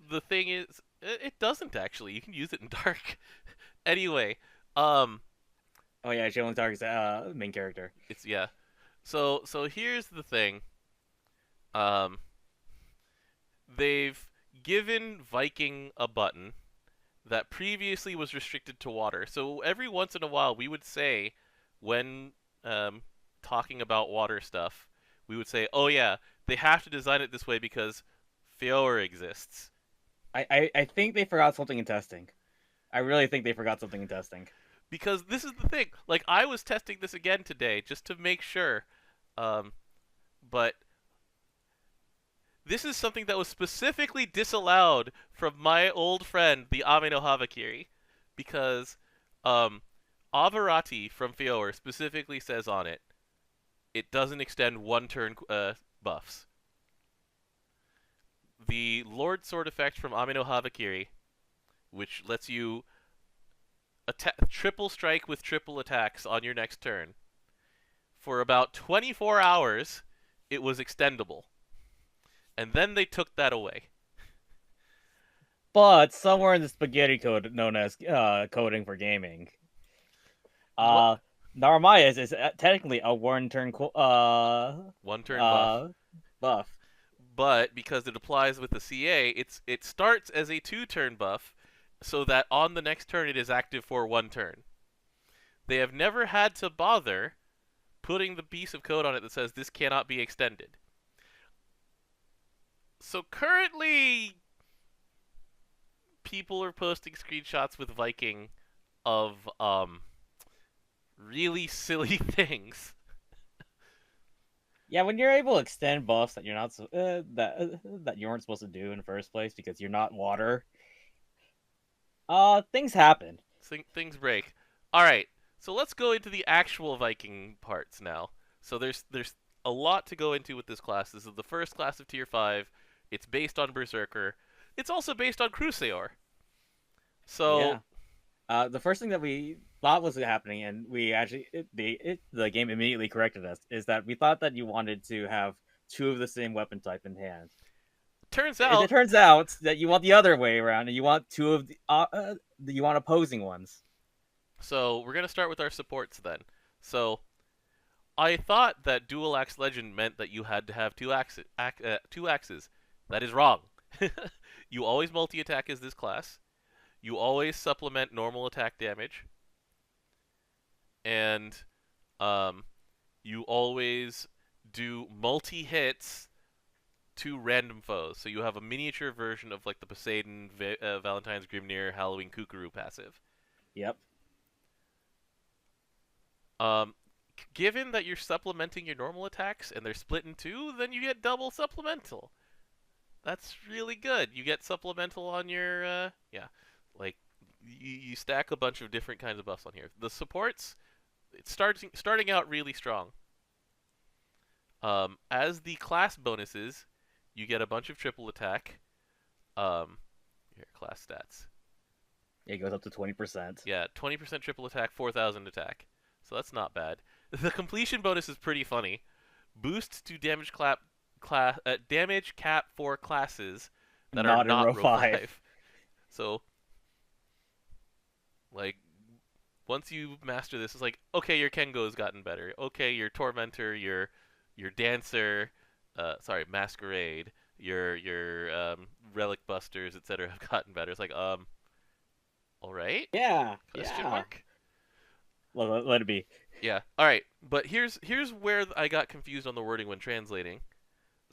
the thing is, it doesn't actually. You can use it in Dark. Anyway, um, Oh yeah, she only targets main character. it's yeah. So here's the thing. Um, they've given Viking a button that previously was restricted to water. So every once in a while, we would say, when talking about water stuff, we would say, "Oh yeah, they have to design it this way because Fioer exists." I think they forgot something in testing. I really think they forgot something in testing. Because this is the thing. Like I was testing this again today just to make sure, um, but this is something that was specifically disallowed from my old friend, the Ame no Havakiri, because um, Avarati from Fioer specifically says on it, it doesn't extend one turn buffs. The Lord Sword effect from Ame no Havakiri, which lets you triple strike with triple attacks on your next turn, for about 24 hours, it was extendable. And then they took that away. But somewhere in the spaghetti code known as coding for gaming, What? Narmaya is technically a one turn One turn buff. buff. But because it applies with the CA, it starts as a 2-turn buff, so that on the next turn it is active for 1 turn. They have never had to bother putting the piece of code on it that says this cannot be extended. So currently, people are posting screenshots with Viking of really silly things. Yeah, when you're able to extend buffs that you're not that you weren't supposed to do in the first place because you're not water, things happen. Things break. All right, so let's go into the actual Viking parts now. So there's a lot to go into with this class. This is the first class of Tier 5. It's based on Berserker. It's also based on Crusaor. So The first thing that we thought was happening, and we actually the game immediately corrected us, is that we thought that you wanted to have two of the same weapon type in hand. It turns out that you want the other way around, and you want two of the you want opposing ones. So we're gonna start with our supports then. So I thought that Dual Axe Legend meant that you had to have two axes. That is wrong. You always multi-attack as this class. You always supplement normal attack damage. And you always do multi-hits to random foes. So you have a miniature version of like the Poseidon, Valentine's Grimnir, Halloween Kukuru passive. Yep. Given that you're supplementing your normal attacks and they're split in two, then you get double supplemental. That's really good. You get supplemental on your like you stack a bunch of different kinds of buffs on here. The supports, it's starting out really strong. As the class bonuses, you get a bunch of triple attack. Here, class stats. It goes up to 20%. Yeah, 20% triple attack, 4,000 attack. So that's not bad. The completion bonus is pretty funny. Boost to damage damage cap for classes that are not row row 5. So, like, once you master this, it's like, okay, your Kengo's gotten better. Okay, your Tormentor, your Dancer, Masquerade, your Relic Busters, etc. have gotten better. It's like, all right? Yeah. Question mark? Let it be. Yeah. All right. But here's where I got confused on the wording when translating.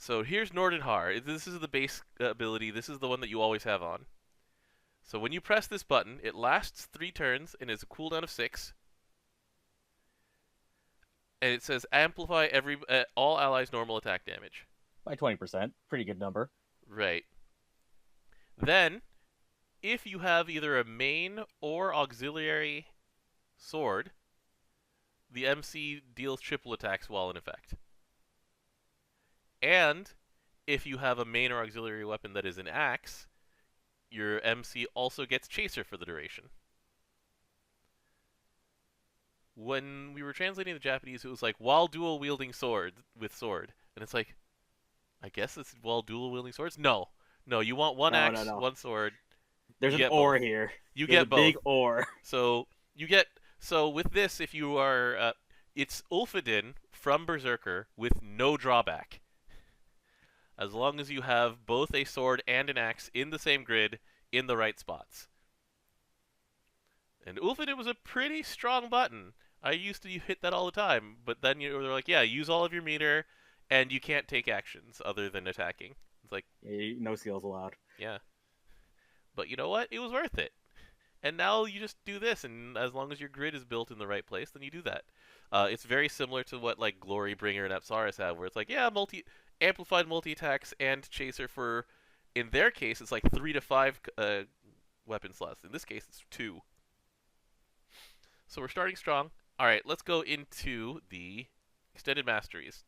So here's Nordenhar. This is the base ability. This is the one that you always have on. So when you press this button, it lasts 3 turns and is a cooldown of 6. and it says amplify all allies' normal attack damage. By 20%. Pretty good number. Right. Then, if you have either a main or auxiliary sword, the MC deals triple attacks while in effect. And if you have a main or auxiliary weapon that is an axe, your MC also gets Chaser for the duration. When we were translating the Japanese, it was like, while dual wielding sword, and it's like, I guess it's while dual wielding swords? No. No, you want one axe, No. one sword. There's You an get or both. here. You There's get a both. big or. So with this, if you are, it's Ulfedin from Berserker with no drawback. As long as you have both a sword and an axe in the same grid in the right spots. And Ulfedin was a pretty strong button. I used to hit that all the time, but then they're like, yeah, use all of your meter, and you can't take actions other than attacking. It's like, no skills allowed. yeah. But you know what? It was worth it. And now you just do this, and as long as your grid is built in the right place, then you do that. It's very similar to what like Glorybringer and Apsaris have, where it's like, yeah, amplified multi attacks and Chaser for, in their case, it's like 3 to 5 weapon slots. In this case, it's 2. So we're starting strong. All right, let's go into the extended masteries.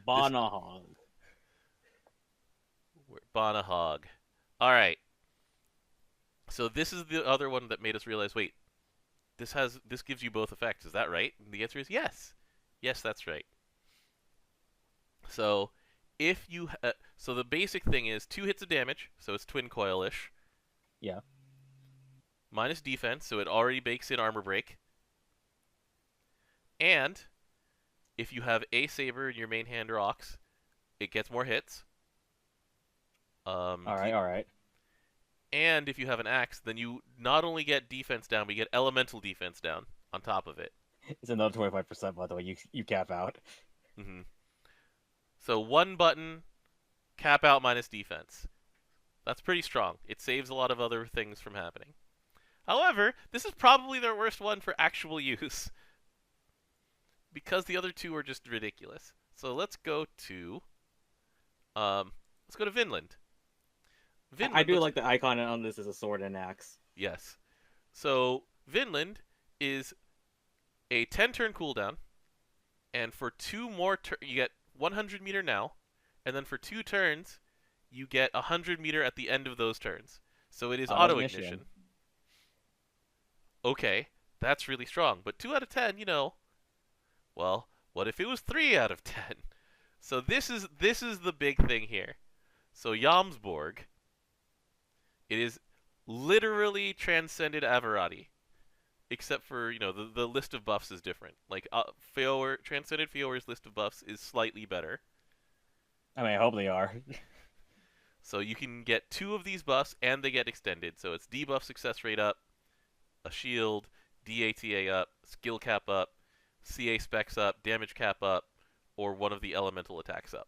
Banahog. Banahog. All right. So this is the other one that made us realize, wait, this gives you both effects. Is that right? And the answer is yes. Yes, that's right. So if you so the basic thing is 2 hits of damage, so it's twin coil-ish. Yeah. Minus defense, so it already bakes in armor break. And if you have a saber in your main hand or ox, it gets more hits. All right. And if you have an axe, then you not only get defense down, but you get elemental defense down on top of it. It's another 25%, by the way. You cap out. Mm-hmm. So 1 button, cap out minus defense. That's pretty strong. It saves a lot of other things from happening. However, this is probably their worst one for actual use, because the other 2 are just ridiculous. So let's go to Vinland. I do like the icon on this as a sword and axe. Yes. So Vinland is a 10-turn cooldown, and for 2 more you get 100 meter now, and then for 2 turns, you get 100 meter at the end of those turns. So it is auto ignition. Okay, that's really strong, but 2 out of 10, well, what if it was 3 out of 10? So this is the big thing here. So Jomsborg, it is literally transcended Averati, except for the list of buffs is different. Like transcended Fiore's list of buffs is slightly better. I mean, I hope they are. So you can get 2 of these buffs, and they get extended. So it's debuff success rate up, a shield, DATA up, skill cap up, CA specs up, damage cap up, or one of the elemental attacks up.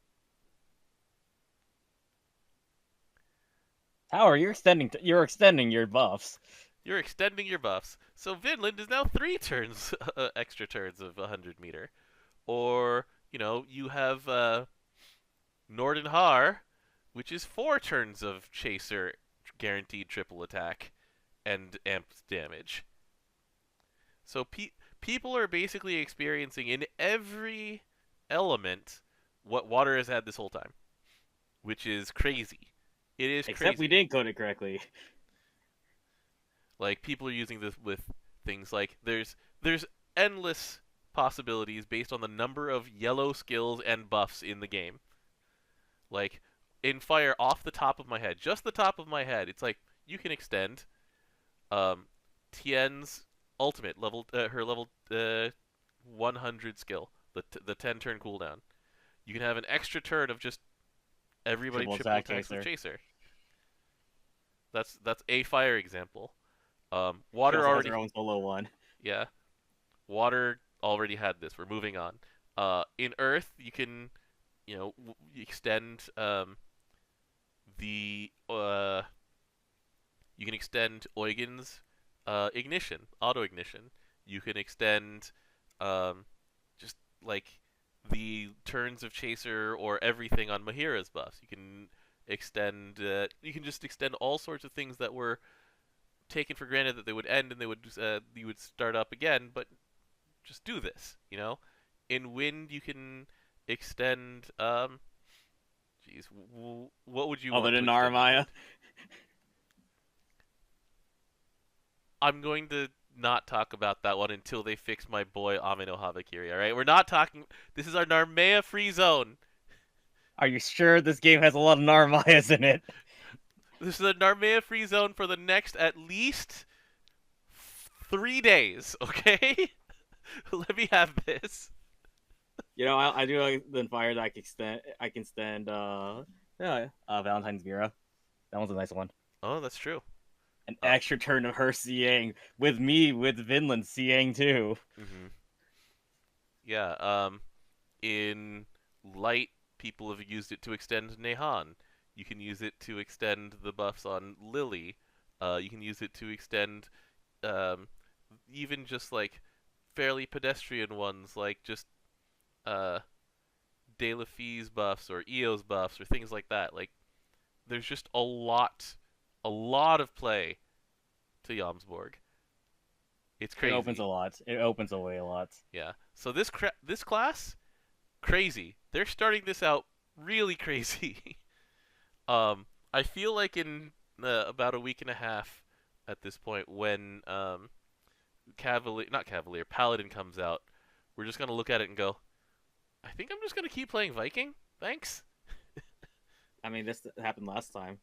Tower, you're extending your buffs. You're extending your buffs. So Vinland is now 3 turns, extra turns of 100 meter. Or, you have Nordenhar, which is 4 turns of Chaser, guaranteed triple attack, and amped damage. So people are basically experiencing in every element what water has had this whole time, which is crazy. It is Except crazy. we didn't code it correctly. Like, people are using this with things like there's endless possibilities based on the number of yellow skills and buffs in the game. Like, in Fire, off the top of my head, just the top of my head, it's like you can extend Tien's ultimate her level 100 skill, the 10-turn cooldown. You can have an extra turn of just everybody triple attacks with Chaser. That's a Fire example. Water already has her own solo one. Yeah, Water already had this. We're moving on. In Earth, you can extend you can extend Eugen's ignition, auto ignition. You can extend just like the turns of Chaser or everything on Mahira's buffs. You can just extend all sorts of things that were taken for granted that they would end and you would start up again, but just do this, you know? In Wind, you can extend. Jeez, what would you Other want to than extend in Narmaya? Wind? I'm going to not talk about that one until they fix my boy Amino Habakiri. All right, we're not talking. This is our Narmaya free zone. Are you sure this game has a lot of Narmayas in it? This is a Narmaya free zone for the next at least 3 days. Okay, let me have this. You know, I do like the fire that I can stand. Valentine's Vera. That one's a nice one. Oh, that's true. An extra turn of her CAing with me with Vinland CAing too. Mm-hmm. Yeah. In Light, people have used it to extend Nehan. You can use it to extend the buffs on Lily. You can use it to extend even just like fairly pedestrian ones, like just De La Fee's buffs or Eo's buffs or things like that. Like, there's just a lot of play to Yamsborg. It's crazy. It opens a lot. It opens away a lot. Yeah. So this class, crazy. They're starting this out really crazy. I feel like in about a week and a half at this point, when Paladin comes out, we're just gonna look at it and go, I think I'm just gonna keep playing Viking. Thanks. I mean, this happened last time.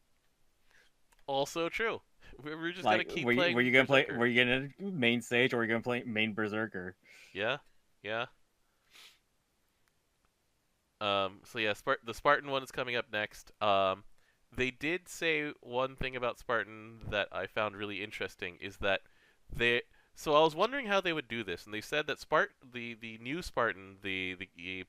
Also true. We're just Like, gonna keep playing. were you gonna play? Berserker. Were you gonna main stage or were you gonna play main Berserker? Yeah. So yeah, the Spartan one is coming up next. They did say one thing about Spartan that I found really interesting is that so I was wondering how they would do this, and they said that the new Spartan, the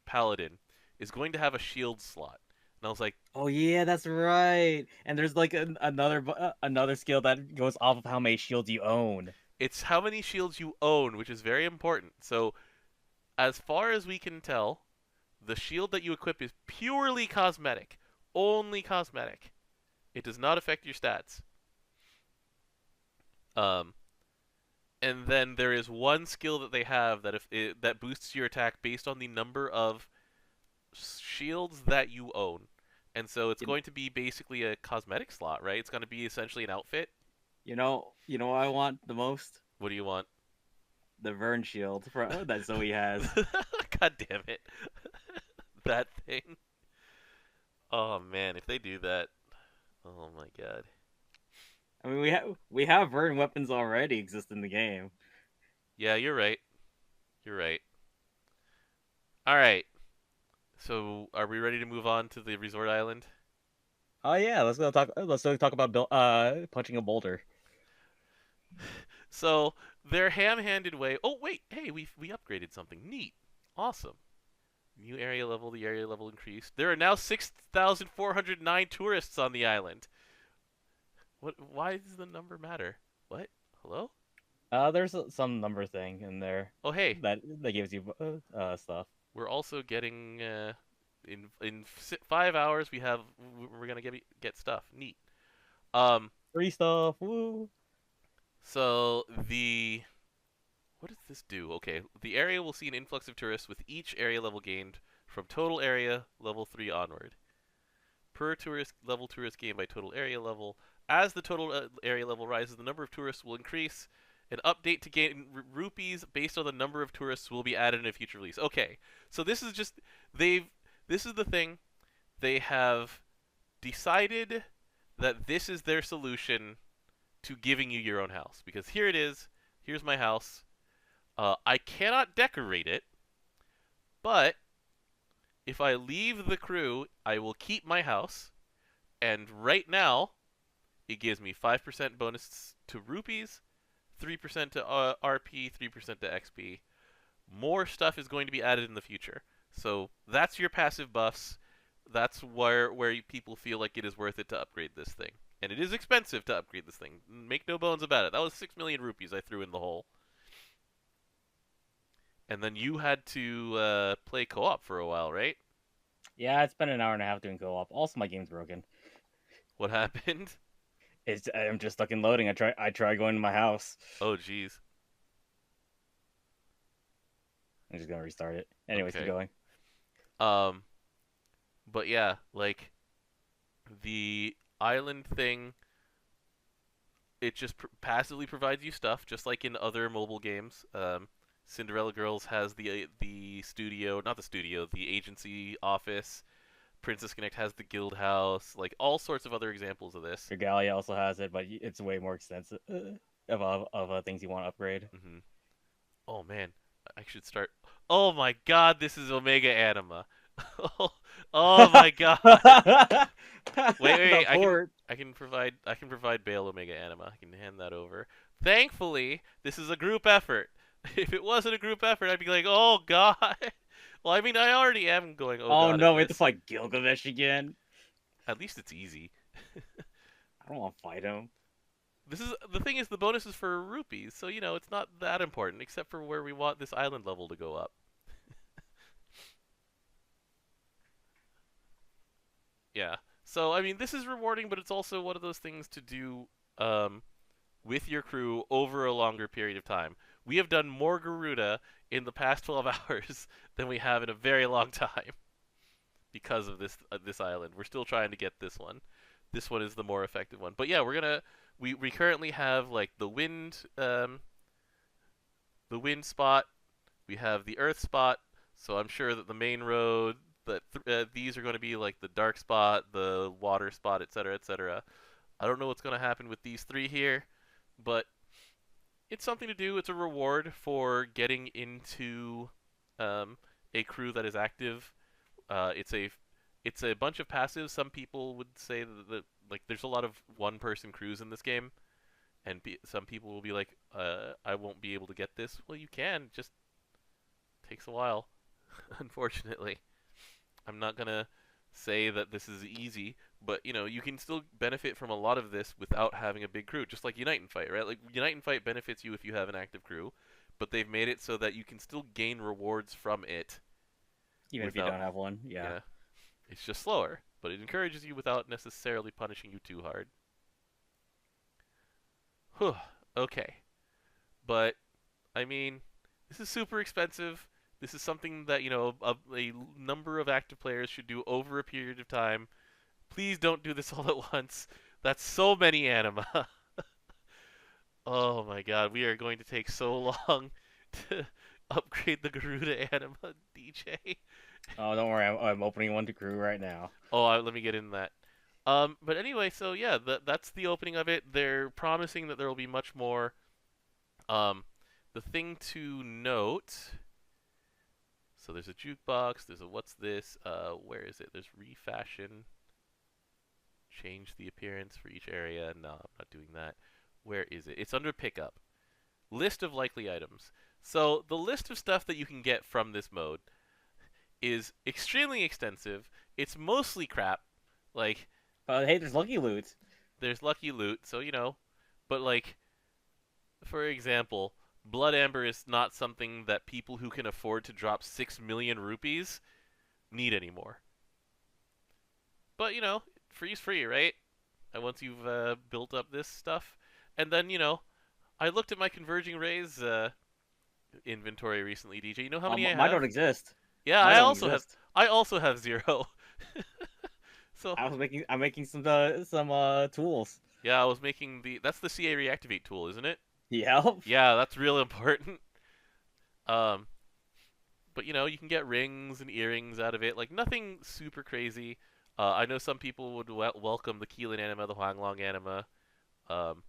Paladin, is going to have a shield slot. And I was like, Oh yeah, that's right. And there's like another skill that goes off of how many shields you own. it's how many shields you own, which is very important. So, as far as we can tell, the shield that you equip is purely cosmetic. Only cosmetic. It does not affect your stats. And then there is one skill that they have that boosts your attack based on the number of shields that you own. And so it's going to be basically a cosmetic slot, right? It's going to be essentially an outfit. You know what I want the most? What do you want? The Vern shield that Zoe has. God damn it. That thing. Oh man, if they do that. Oh my god. I mean, we have Vern weapons already exist in the game. Yeah, you're right. All right. So, are we ready to move on to the resort island? Oh yeah, let's go talk about punching a boulder. So, their ham-handed way. Oh wait, hey, we upgraded something. Neat. Awesome. New area level, the area level increased. There are now 6,409 tourists on the island. What? Why does the number matter? What? Hello? There's some number thing in there. Oh hey, that gives you stuff. we're also getting in 5 hours we're gonna get stuff. Neat. Free stuff. Woo. So what does this do? Okay, the area will see an influx of tourists with each area level gained from total area level 3 onward. Per tourist gained by total area level. As the total area level rises, the number of tourists will increase. An update to gain rupees based on the number of tourists will be added in a future release. Okay, so this is the thing. They have decided that this is their solution to giving you your own house. Because here it is. Here's my house. I cannot decorate it, but if I leave the crew, I will keep my house. And right now, it gives me 5% bonus to rupees, 3% to RP, 3% to XP. More stuff is going to be added in the future. So that's your passive buffs. That's where people feel like it is worth it to upgrade this thing. And it is expensive to upgrade this thing. Make no bones about it. That was 6 million rupees I threw in the hole. And then you had to play co-op for a while, right? Yeah, it's been an hour and a half doing co-op. Also, my game's broken. What happened? I'm just stuck in loading. I try going to my house. Oh, jeez. I'm just gonna restart it. Anyways, keep Okay. going. Um, but yeah, like the island thing, it just passively provides you stuff, just like in other mobile games. Cinderella Girls has the studio, not the studio, the agency office. Princess Connect has the guild house, like all sorts of other examples of this. Regalia also has it, but it's way more extensive of things you want to upgrade. hmm Oh man, I should start. Oh my God, this is Omega Anima. Oh my God. Wait, The port. I can provide Bale Omega Anima. I can hand that over. Thankfully, this is a group effort. If it wasn't a group effort, I'd be like, oh God. Well, I mean, I already am going, oh Oh God, at no, we have to this. fight Gilgamesh again. At least it's easy. I don't want to fight him. This is the thing is the bonus is for rupees, so you know it's not that important, except for where we want this island level to go up. Yeah. So I mean, this is rewarding, but it's also one of those things to do um, with your crew over a longer period of time. We have done more Garuda in the past 12 hours than we have in a very long time because of this island. We're still trying to get this one. This one is the more effective one. But yeah, we currently have like the wind spot. We have the earth spot. So I'm sure that the main road that these are going to be like the dark spot, the water spot, etc., etc. I don't know what's going to happen with these three here, but it's something to do. It's a reward for getting into a crew that is active. It's a bunch of passives. Some people would say that like there's a lot of one-person crews in this game, and some people will be like, I won't be able to get this. Well, you can. It just takes a while, unfortunately. I'm not gonna say that this is easy, but you know you can still benefit from a lot of this without having a big crew. Just like Unite and Fight, right? Like Unite and Fight benefits you if you have an active crew, but they've made it so that you can still gain rewards from it Even if you without. don't have one. Yeah, it's just slower, but it encourages you without necessarily punishing you too hard. Whew. Okay, but I mean, this is super expensive. This is something that, you know, a number of active players should do over a period of time. Please don't do this all at once. That's so many anima. Oh my god, we are going to take so long to upgrade the Garuda anima, DJ. Oh, don't worry. I'm opening one to crew right now. Oh, let me get in that. But anyway, so yeah, that's the opening of it. They're promising that there will be much more. The thing to note. So there's a jukebox. There's a what's this? Where is it? There's refashion. Change the appearance for each area. No, I'm not doing that. Where is it? It's under pickup. List of likely items. So the list of stuff that you can get from this mode is extremely extensive. It's mostly crap. Like, But hey, there's Lucky Loot. there's lucky loot, so you know. But like, for example, Blood Amber is not something that people who can afford to drop 6 million rupees need anymore. But, you know, free's free, right? And once you've built up this stuff. And then, you know, I looked at my Converging Rays inventory recently, DJ. You know how many I have? Mine don't exist. Yeah, Mine I don't also exist. have. I also have 0. So I'm making some tools. yeah, I was making the. That's the CA reactivate tool, isn't it? Yep. Yeah, that's real important. Um, but you know, you can get rings and earrings out of it. Like nothing super crazy. I know some people would welcome the Keelan anima, the Huanglong anima. Um,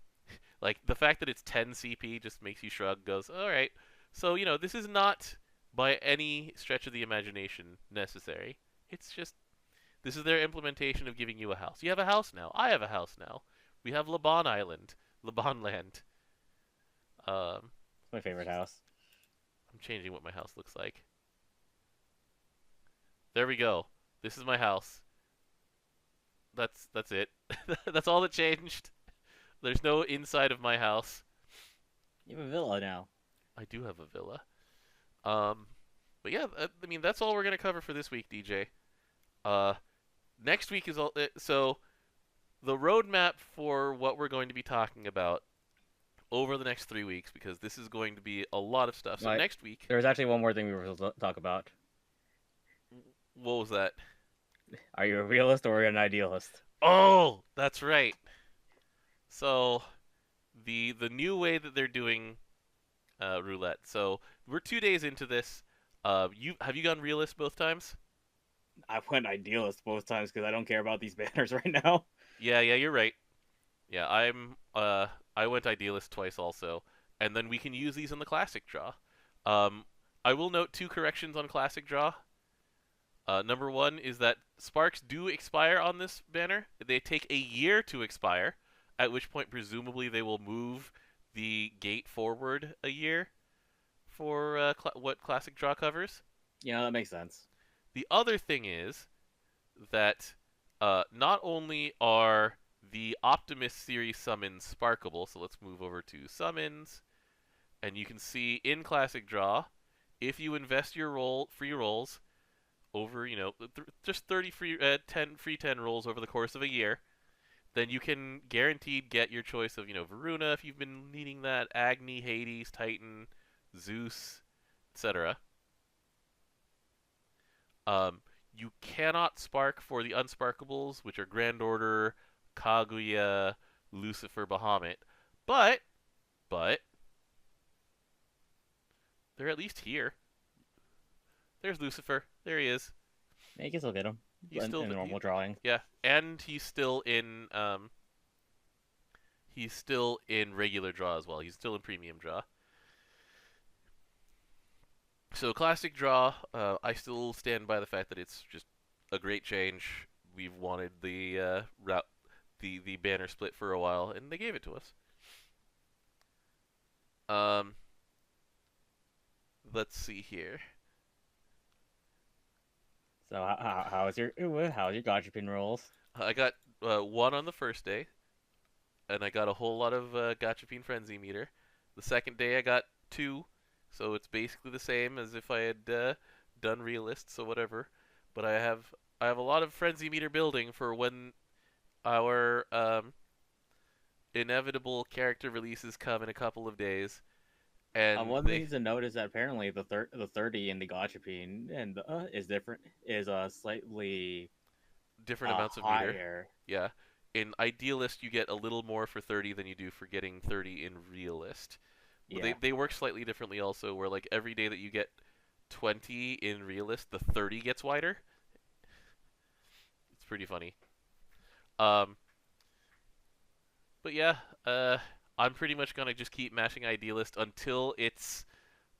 like the fact that it's 10 CP just makes you shrug. Goes, all right. So you know, this is not by any stretch of the imagination necessary. It's just this is their implementation of giving you a house. You have a house now. I have a house now. We have Laban Island, Laban Land. It's my favorite house. I'm changing what my house looks like. There we go. This is my house. That's it. That's all that changed. There's no inside of my house. You have a villa now. I do have a villa. But yeah, I mean that's all we're gonna cover for this week, DJ. Uh, Next week is all. So the roadmap for what we're going to be talking about over the next 3 weeks, because this is going to be a lot of stuff. So Like, next week, There's actually one more thing we were supposed to talk about. what was that? Are you a realist or an idealist? Oh, that's right. So the new way that they're doing roulette. So we're 2 days into this. You gone realist both times? I went idealist both times because I don't care about these banners right now. Yeah, you're right. Yeah, I went idealist twice also, and then we can use these in the classic draw. I will note 2 corrections on classic draw. Number 1 is that sparks do expire on this banner. They take a year to expire, at which point presumably they will move the gate forward a year for what classic draw covers. Yeah, that makes sense. The other thing is that not only are the Optimus series summons sparkable, so let's move over to summons, and you can see in classic draw, if you invest your free rolls over, just 30 free 10 rolls over the course of a year, then you can guaranteed get your choice of, Varuna if you've been needing that, Agni, Hades, Titan, Zeus, etc. You cannot spark for the unsparkables, which are Grand Order, Kaguya, Lucifer, Bahamut, but they're at least here. There's Lucifer. There he is. Yeah, you can still get him. He's still in normal drawing. Yeah, and he's still in regular draw as well. He's still in premium draw. So classic draw, I still stand by the fact that it's just a great change. We've wanted the the banner split for a while, and they gave it to us. Let's see here. So how's your Gachapin rolls? I got 1 on the first day, and I got a whole lot of Gachapin Frenzy meter. The second day I got 2, so it's basically the same as if I had done realists or whatever. But I have a lot of Frenzy meter building for when our inevitable character releases come in a couple of days. And one thing to note is that apparently the 30 in the Gachapin and is different, is slightly different amounts of higher. meter. Yeah. In Idealist, you get a little more for 30 than you do for getting 30 in Realist. Yeah. They work slightly differently also, where like every day that you get 20 in Realist, the 30 gets wider. It's pretty funny. But yeah, I'm pretty much gonna just keep mashing Idealist until it's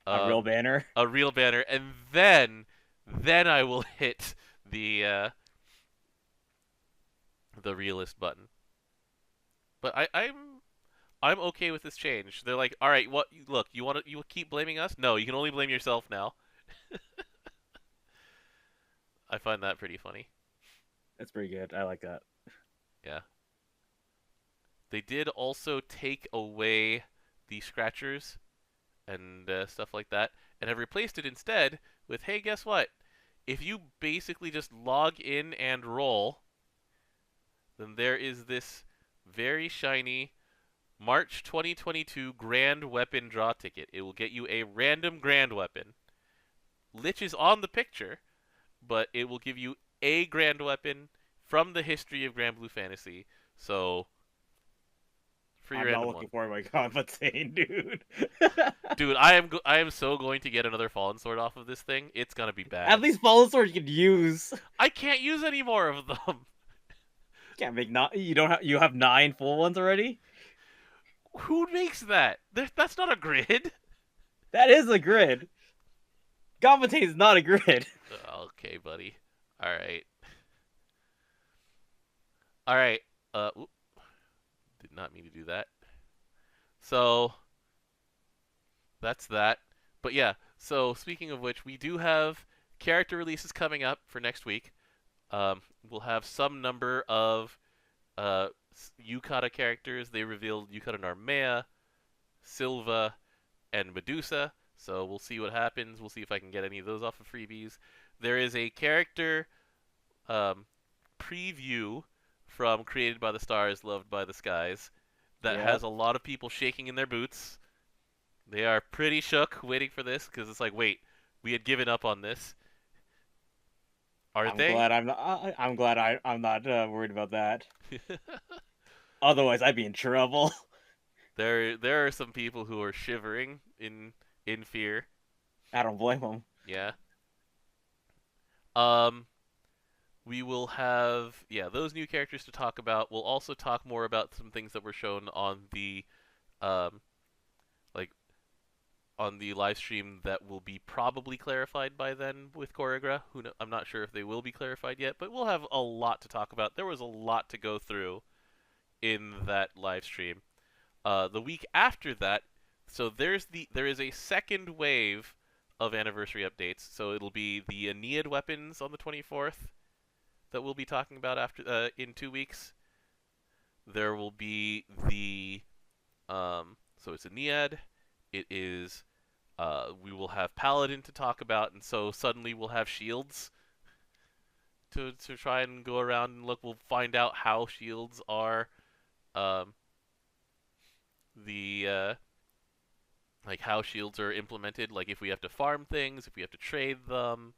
a real banner. A real banner, and then I will hit the Realist button. But I'm okay with this change. They're like, all right, look, you keep blaming us? No, you can only blame yourself now. I find that pretty funny. That's pretty good. I like that. Yeah. They did also take away the scratchers and stuff like that, and have replaced it instead with, hey, guess what? If you basically just log in and roll, then there is this very shiny March 2022 Grand Weapon draw ticket. It will get you a random Grand Weapon. Lich is on the picture, but it will give you a Grand Weapon from the history of Granblue Fantasy. So, for your I'm not looking forward to my compensating, dude. Dude, I am so going to get another Fallen Sword off of this thing. It's gonna be bad. At least Fallen Sword you can use. I can't use any more of them. Can't make you have 9 full ones already? Who makes that? That's not a grid. That is a grid. Compensate is not a grid. Okay, buddy. All right. All right. Did not mean to do that. So that's that. But yeah. So speaking of which, we do have character releases coming up for next week. We'll have some number of Yukata characters. They revealed Yukata Narmea, Silva, and Medusa. So we'll see what happens. We'll see if I can get any of those off of freebies. There is a character um, preview from Created by the Stars, Loved by the Skies that Yep. has a lot of people shaking in their boots. They are pretty shook waiting for this because it's like, wait, we had given up on this. Are they? I'm glad I'm not worried about that. Otherwise, I'd be in trouble. There are some people who are shivering in fear. I don't blame them. Yeah. Um, we will have those new characters to talk about. We'll also talk more about some things that were shown on the um like on the live stream that will be probably clarified by then with Choreogra. I'm not sure if they will be clarified yet, but we'll have a lot to talk about. There was a lot to go through in that live stream. The week after that, so there is a second wave of anniversary updates. So it'll be the Aeneid weapons on the 24th that we'll be talking about after in 2 weeks. There will be the so it's Aeneid. It is we will have Paladin to talk about, and so suddenly we'll have shields to try and go around and look. We'll find out how shields are the like how shields are implemented, like if we have to farm things, if we have to trade them,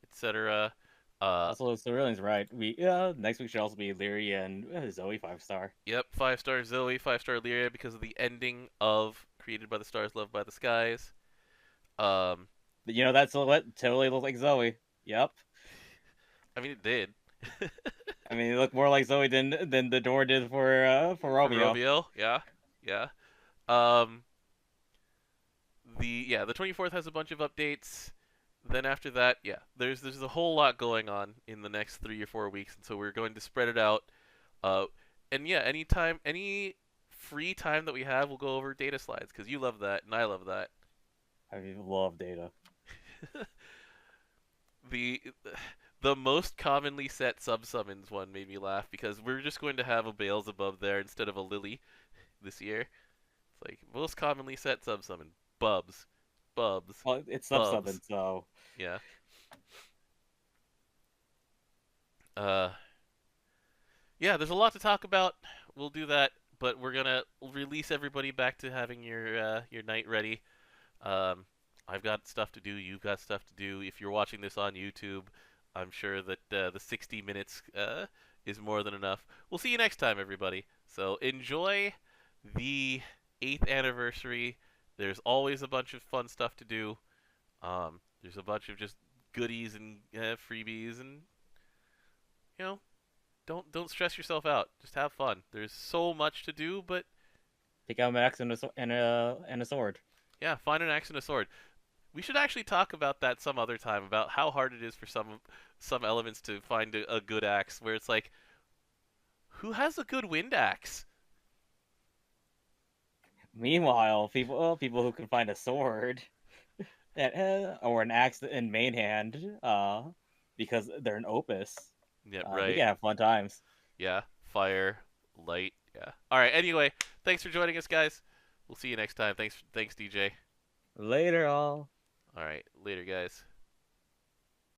etc. Also, Cerulean's right. Next week should also be Lyria and Zoe 5-star. Yep, 5-star Zoe, 5-star Lyria because of the ending of Created by the Stars, Loved by the Skies. That silhouette totally looks like Zoe. Yep. I mean, it did. I mean, it looked more like Zoe than the door did for Romeo. Romeo, yeah. The 24th has a bunch of updates. Then after that, there's a whole lot going on in the next 3 or 4 weeks, and so we're going to spread it out. Any free time that we have, we'll go over data slides because you love that and I love that. I love data. The most commonly set sub-summons one made me laugh because we're just going to have a Beelzebub there instead of a Lily this year. It's like, most commonly set sub-summon, Bubs. Well, it's sub-summon, so... Yeah. There's a lot to talk about. We'll do that, but we're gonna release everybody back to having your night ready. I've got stuff to do. You've got stuff to do. If you're watching this on YouTube, I'm sure that the 60 minutes is more than enough. We'll see you next time, everybody. So enjoy the 8th anniversary. There's always a bunch of fun stuff to do. There's a bunch of just goodies and freebies, and don't stress yourself out. Just have fun. There's so much to do, but pick out an axe and a sword. Yeah, find an axe and a sword. We should actually talk about that some other time, about how hard it is for some elements to find a good axe, where it's like, who has a good wind axe? Meanwhile, people who can find a sword or an axe in main hand because they're an opus. Yeah, right. We can have fun times. Yeah, fire, light, yeah. All right, anyway, thanks for joining us, guys. We'll see you next time. Thanks DJ. Later, all. All right, later, guys.